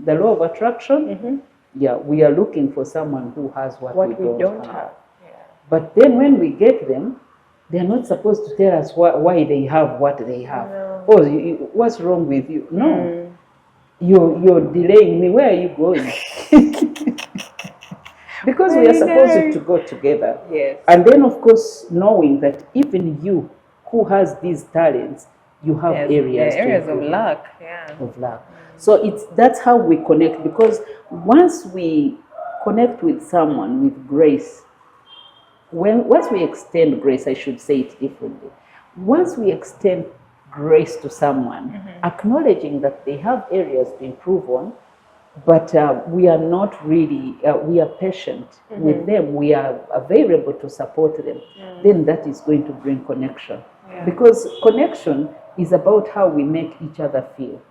the law of attraction? Yeah, we are looking for someone who has what we don't have. Yeah. But then when we get them, they're not supposed to tell us why they have what they have. No. Oh, what's wrong with you? No. You're delaying me. Where are you going? Because we are supposed to go together. Yes. And then, of course, knowing that even you who has these talents, you have areas of luck. Yeah. Of luck. So that's how we connect, because once we connect with someone with grace, once we extend grace, I should say it differently. Once we extend grace to someone, acknowledging that they have areas to improve on, but we are not really, we are patient with them, we are available to support them, then that is going to bring connection. Yeah. Because connection is about how we make each other feel.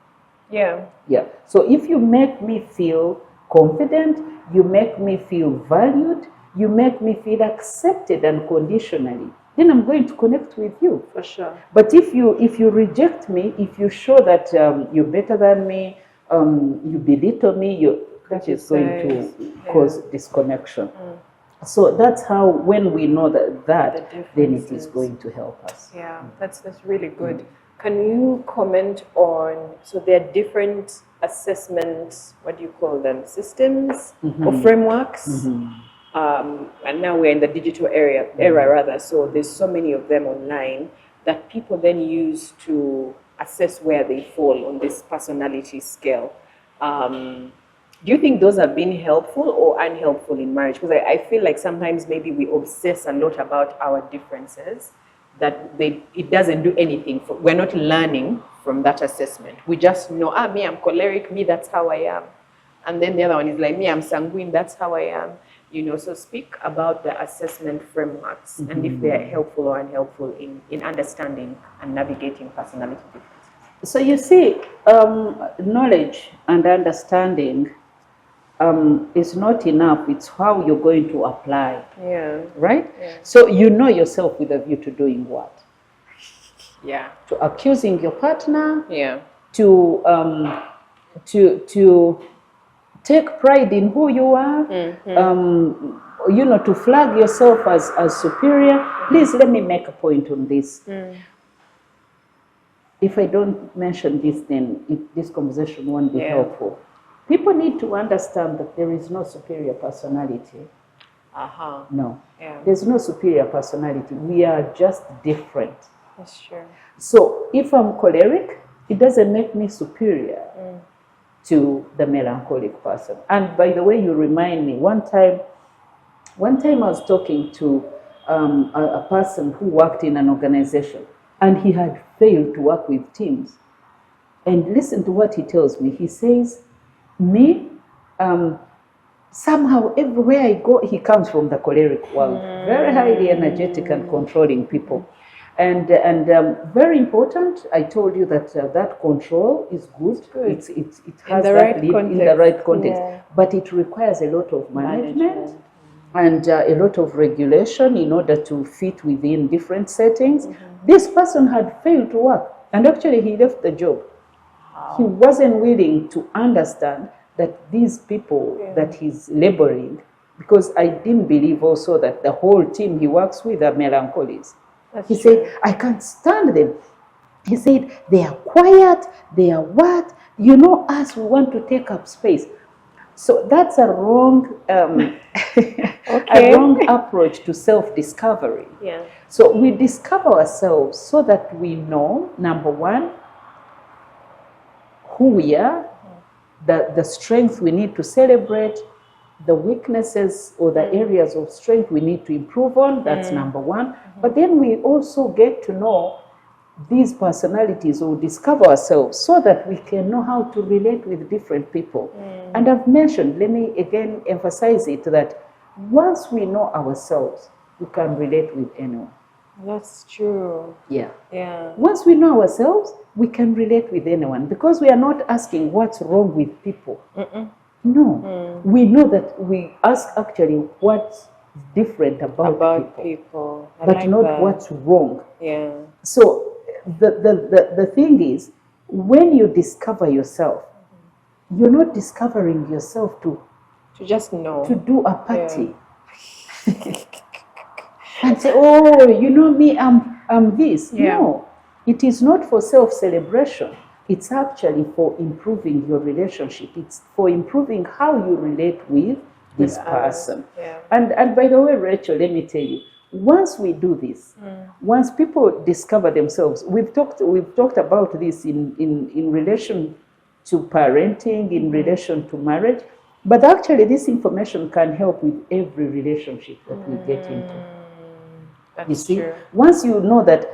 Yeah. Yeah. So if you make me feel confident, you make me feel valued, you make me feel accepted unconditionally, then I'm going to connect with you. For sure. But if you reject me, if you show that you're better than me, you belittle me, that is going to cause disconnection. So that's how, when we know that then it is going to help us. Yeah, that's really good. Can you comment on, so there are different assessment, what do you call them, systems or frameworks? And now we're in the digital era, so there's so many of them online that people then use to assess where they fall on this personality scale. Do you think those have been helpful or unhelpful in marriage? Because I feel like sometimes maybe we obsess a lot about our differences, that it doesn't do anything. We're not learning from that assessment. We just know, me, I'm choleric, me, that's how I am. And then the other one is like, me, I'm sanguine, that's how I am. So speak about the assessment frameworks and if they're helpful or unhelpful in understanding and navigating personality differences. So you see, knowledge and understanding is not enough. It's how you're going to apply. Yeah. Right? Yeah. So you know yourself with a view to doing what? Yeah. To accusing your partner. Yeah. To take pride in who you are. To flag yourself as superior. Please let me make a point on this. If I don't mention this, then this conversation won't be helpful. People need to understand that there is no superior personality. No. Yeah. There's no superior personality. We are just different. That's true. So if I'm choleric, it doesn't make me superior to the melancholic person. And by the way, you remind me, one time I was talking to a person who worked in an organization, and he had failed to work with teams. And listen to what he tells me. He says, me, somehow everywhere I go, he comes from the choleric world. Very highly energetic and controlling people. And very important, I told you that that control is good. It has that lead in the right context. Yeah. But it requires a lot of management. And a lot of regulation in order to fit within different settings. This person had failed to work, and actually he left the job. He wasn't willing to understand that these people that he's laboring, because I didn't believe also that the whole team he works with are melancholics. He said, I can't stand them. He said, they are quiet, they are what? Us, we want to take up space. So that's a wrong, a wrong approach to self-discovery. Yeah. So we discover ourselves so that we know, number one, who we are, the strength we need to celebrate, the weaknesses or the areas of strength we need to improve on. That's number one. But then we also get to know these personalities, or discover ourselves so that we can know how to relate with different people. And I've mentioned, let me again emphasize it, that once we know ourselves, we can relate with anyone. That's true. Yeah. Yeah. Once we know ourselves, we can relate with anyone, because we are not asking what's wrong with people. No. We know that we ask actually what's different about people. But like not that. What's wrong. Yeah. So the thing is, when you discover yourself, you're not discovering yourself to just know, to do a party. And say, oh, me, I'm this. Yeah. No, it is not for self-celebration. It's actually for improving your relationship. It's for improving how you relate with this person. Yeah. And by the way, Rachel, let me tell you, once we do this, once people discover themselves, we've talked about this in relation to parenting, in relation to marriage, but actually this information can help with every relationship that we get into. That's You see, true. once you know that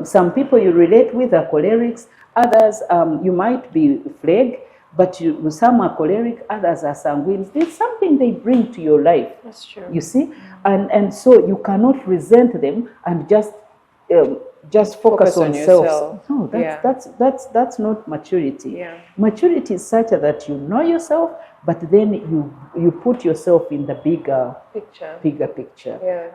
some people you relate with are cholerics, others you might be phleg, but some are choleric, others are sanguines. There's something they bring to your life. That's true. You see, and so you cannot resent them and just focus on self. yourself. No, that's not maturity. Yeah. Maturity is such that you know yourself, but then you put yourself in the bigger picture,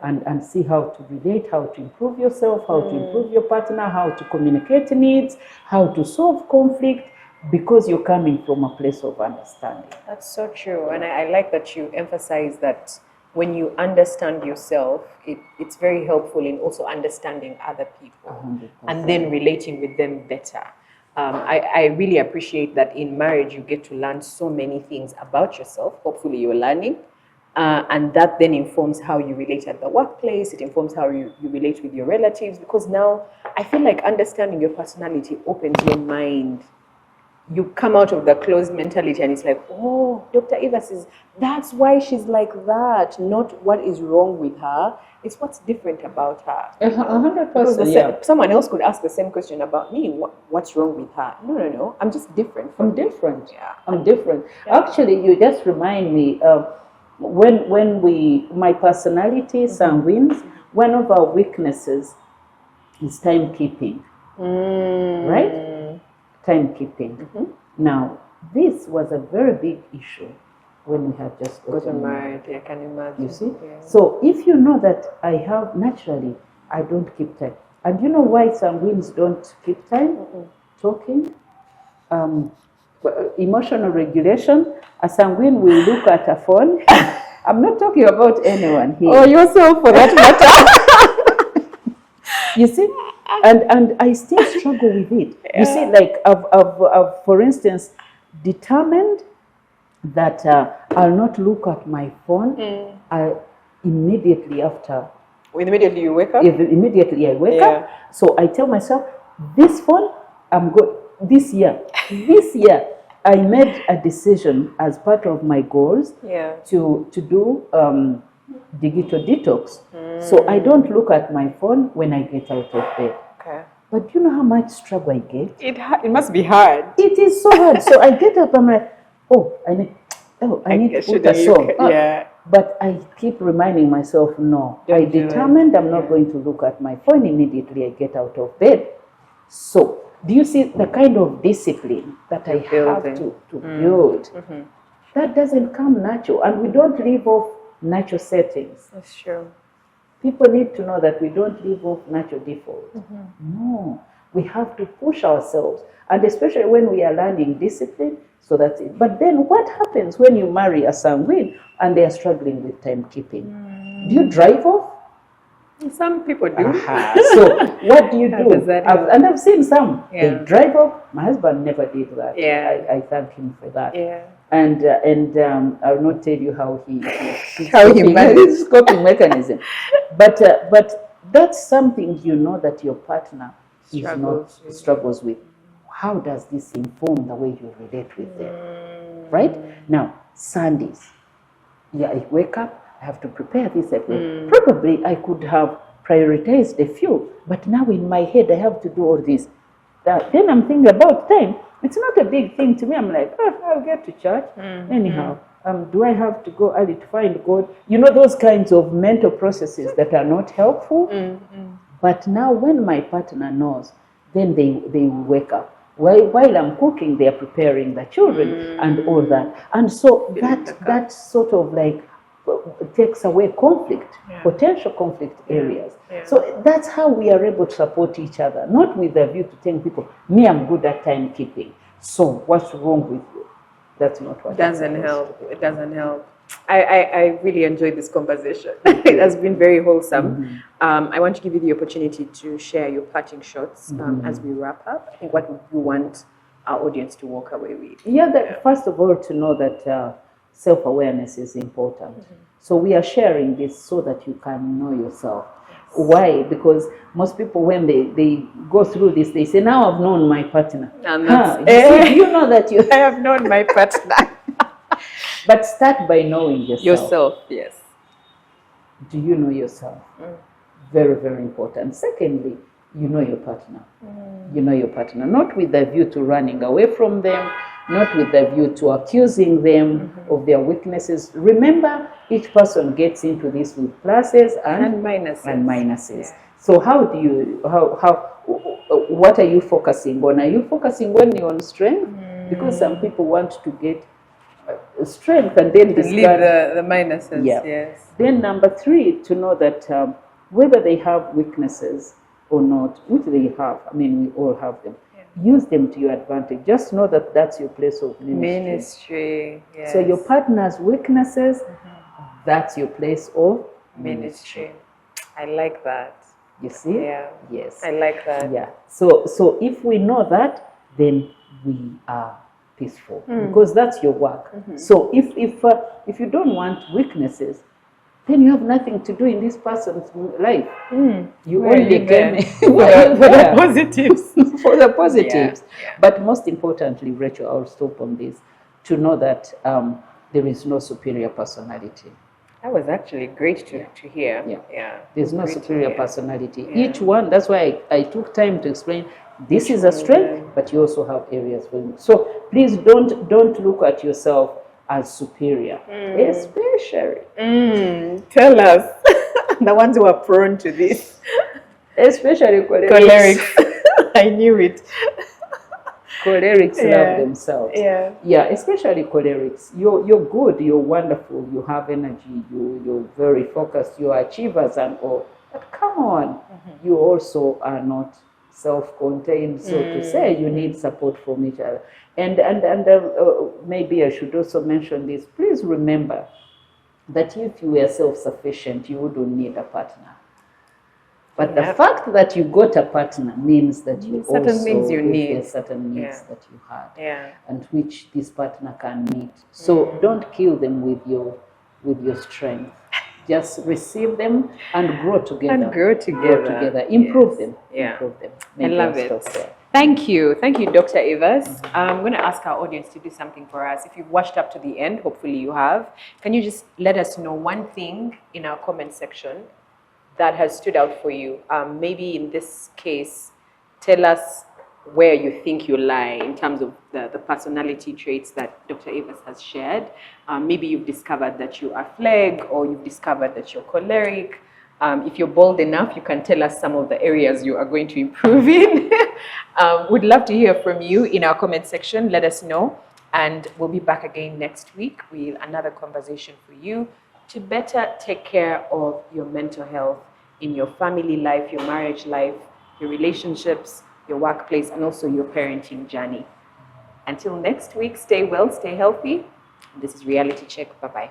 and see how to relate, how to improve yourself, how to improve your partner, how to communicate needs, how to solve conflict, because you're coming from a place of understanding. That's so true. And I like that you emphasize that when you understand yourself, it's very helpful in also understanding other people 100%. and then relating with them better. I really appreciate that in marriage you get to learn so many things about yourself. Hopefully you're learning. And that then informs how you relate at the workplace. It informs how you relate with your relatives. Because now I feel like understanding your personality opens your mind. You come out of the closed mentality and it's like, oh, Dr. Eva says, that's why she's like that. Not what is wrong with her. It's what's different about her. 100%. Someone else could ask the same question about me. What's wrong with her? No. I'm just different. I'm different. Yeah. I'm different. Yeah. Actually, you just remind me of my personality, sanguines, one of our weaknesses is timekeeping. Right? Timekeeping. Now, this was a very big issue when we had just gotten married. I can imagine. You see? Yeah. So if you know that naturally, I don't keep time. And you know why sanguines don't keep time? Talking. Emotional regulation. A sanguine will look at a phone. I'm not talking about anyone here. Or yourself for that matter. You see? And I still struggle with it. You see, like I've for instance, determined that I'll not look at my phone immediately after. Immediately you wake up? Immediately I wake up. So I tell myself, this phone, I'm good. This year, I made a decision as part of my goals to do digital detox. So I don't look at my phone when I get out of bed. Okay. But you know how much struggle I get? It must be hard. It is so hard. So I get up, I'm like, I need to put a song. But I keep reminding myself, no. I determined I'm not going to look at my phone immediately I get out of bed. So do you see the kind of discipline that I have to build? That doesn't come natural, and we don't live off natural settings. That's true. People need to know that we don't live off natural default. No, we have to push ourselves, and especially when we are learning discipline, so that's it. But then what happens when you marry a sanguine and they are struggling with timekeeping? Do you drive off? Some people do. So what do you do? I've seen some. Yeah. They drive off. My husband never did that. Yeah. I thank him for that. Yeah. And I'll not tell you how he managed coping mechanism. But that's something you know that your partner struggles with. How does this inform the way you relate with them? Right? Now, Sundays. I wake up, I have to prepare this. Probably I could have prioritized a few, but now in my head I have to do all this. Then I'm thinking about time. It's not a big thing to me. I'm like, I'll get to church. Anyhow, do I have to go early to find God? You know, those kinds of mental processes that are not helpful. But now when my partner knows, then they wake up. While I'm cooking, they are preparing the children and all that. And so that sort of like takes away conflict, potential conflict areas. So that's how we are able to support each other, not with the view to telling people, me, I'm good at timekeeping. So what's wrong with you? That's not what it doesn't help. It doesn't help. I really enjoyed this conversation. It has been very wholesome. I want to give you the opportunity to share your parting shots as we wrap up. I think what would you want our audience to walk away with? First of all, to know that self-awareness is important. So we are sharing this so that you can know yourself. Why? Because most people, when they go through this, they say, now I've known my partner. And that's, do you know that you I have known my partner. But start by knowing yourself. Yourself, yes. Do you know yourself? Very, very important. Secondly, you know your partner. You know your partner, not with the view to running away from them, not with the view to accusing them of their weaknesses. Remember, each person gets into this with pluses and minuses. Yeah. So how do you, what are you focusing on? Are you focusing only on strength? Because some people want to get strength and then leave the minuses. Yeah. Yes. Then number 3, to know that whether they have weaknesses or not, which they have, I mean, we all have them. Use them to your advantage. Just know that that's your place of ministry. Yes. So your partner's weaknesses, that's your place of ministry. I like that. You see? Yeah. Yes. I like that. Yeah. So if we know that, then we are peaceful because that's your work. So if you don't want weaknesses, then you have nothing to do in this person's life. You only came for the positives. For the positives. Yeah. But most importantly, Rachel, I'll stop on this, to know that there is no superior personality. That was actually great to hear. Yeah. There's no superior personality. Each one, that's why I took time to explain, this is a strength, but you also have areas for you. So please don't look at yourself as superior, especially. Tell us, the ones who are prone to this. Especially cholerics. I knew it. Cholerics love themselves. Yeah, especially cholerics. You're good, you're wonderful, you have energy, you're very focused, you're achievers and all. But come on, you also are not self-contained, so to say. You need support from each other. And maybe I should also mention this. Please remember that if you were self-sufficient, you wouldn't need a partner. But the fact that you got a partner means that you certain also things you need, certain needs that you had, and which this partner can meet. So don't kill them with your strength. Just receive them and grow together. Improve them. Improve them. I love it. Thank you, Dr. Evers. I'm going to ask our audience to do something for us. If you've watched up to the end, hopefully you have. Can you just let us know one thing in our comment section that has stood out for you? Maybe in this case, tell us where you think you lie in terms of the personality traits that Dr. Evers has shared. Maybe you've discovered that you are phleg, or you've discovered that you're choleric. If you're bold enough, you can tell us some of the areas you are going to improve in. We'd love to hear from you in our comment section. Let us know. And we'll be back again next week with another conversation for you to better take care of your mental health in your family life, your marriage life, your relationships, your workplace, and also your parenting journey. Until next week, stay well, stay healthy. This is Reality Check. Bye-bye.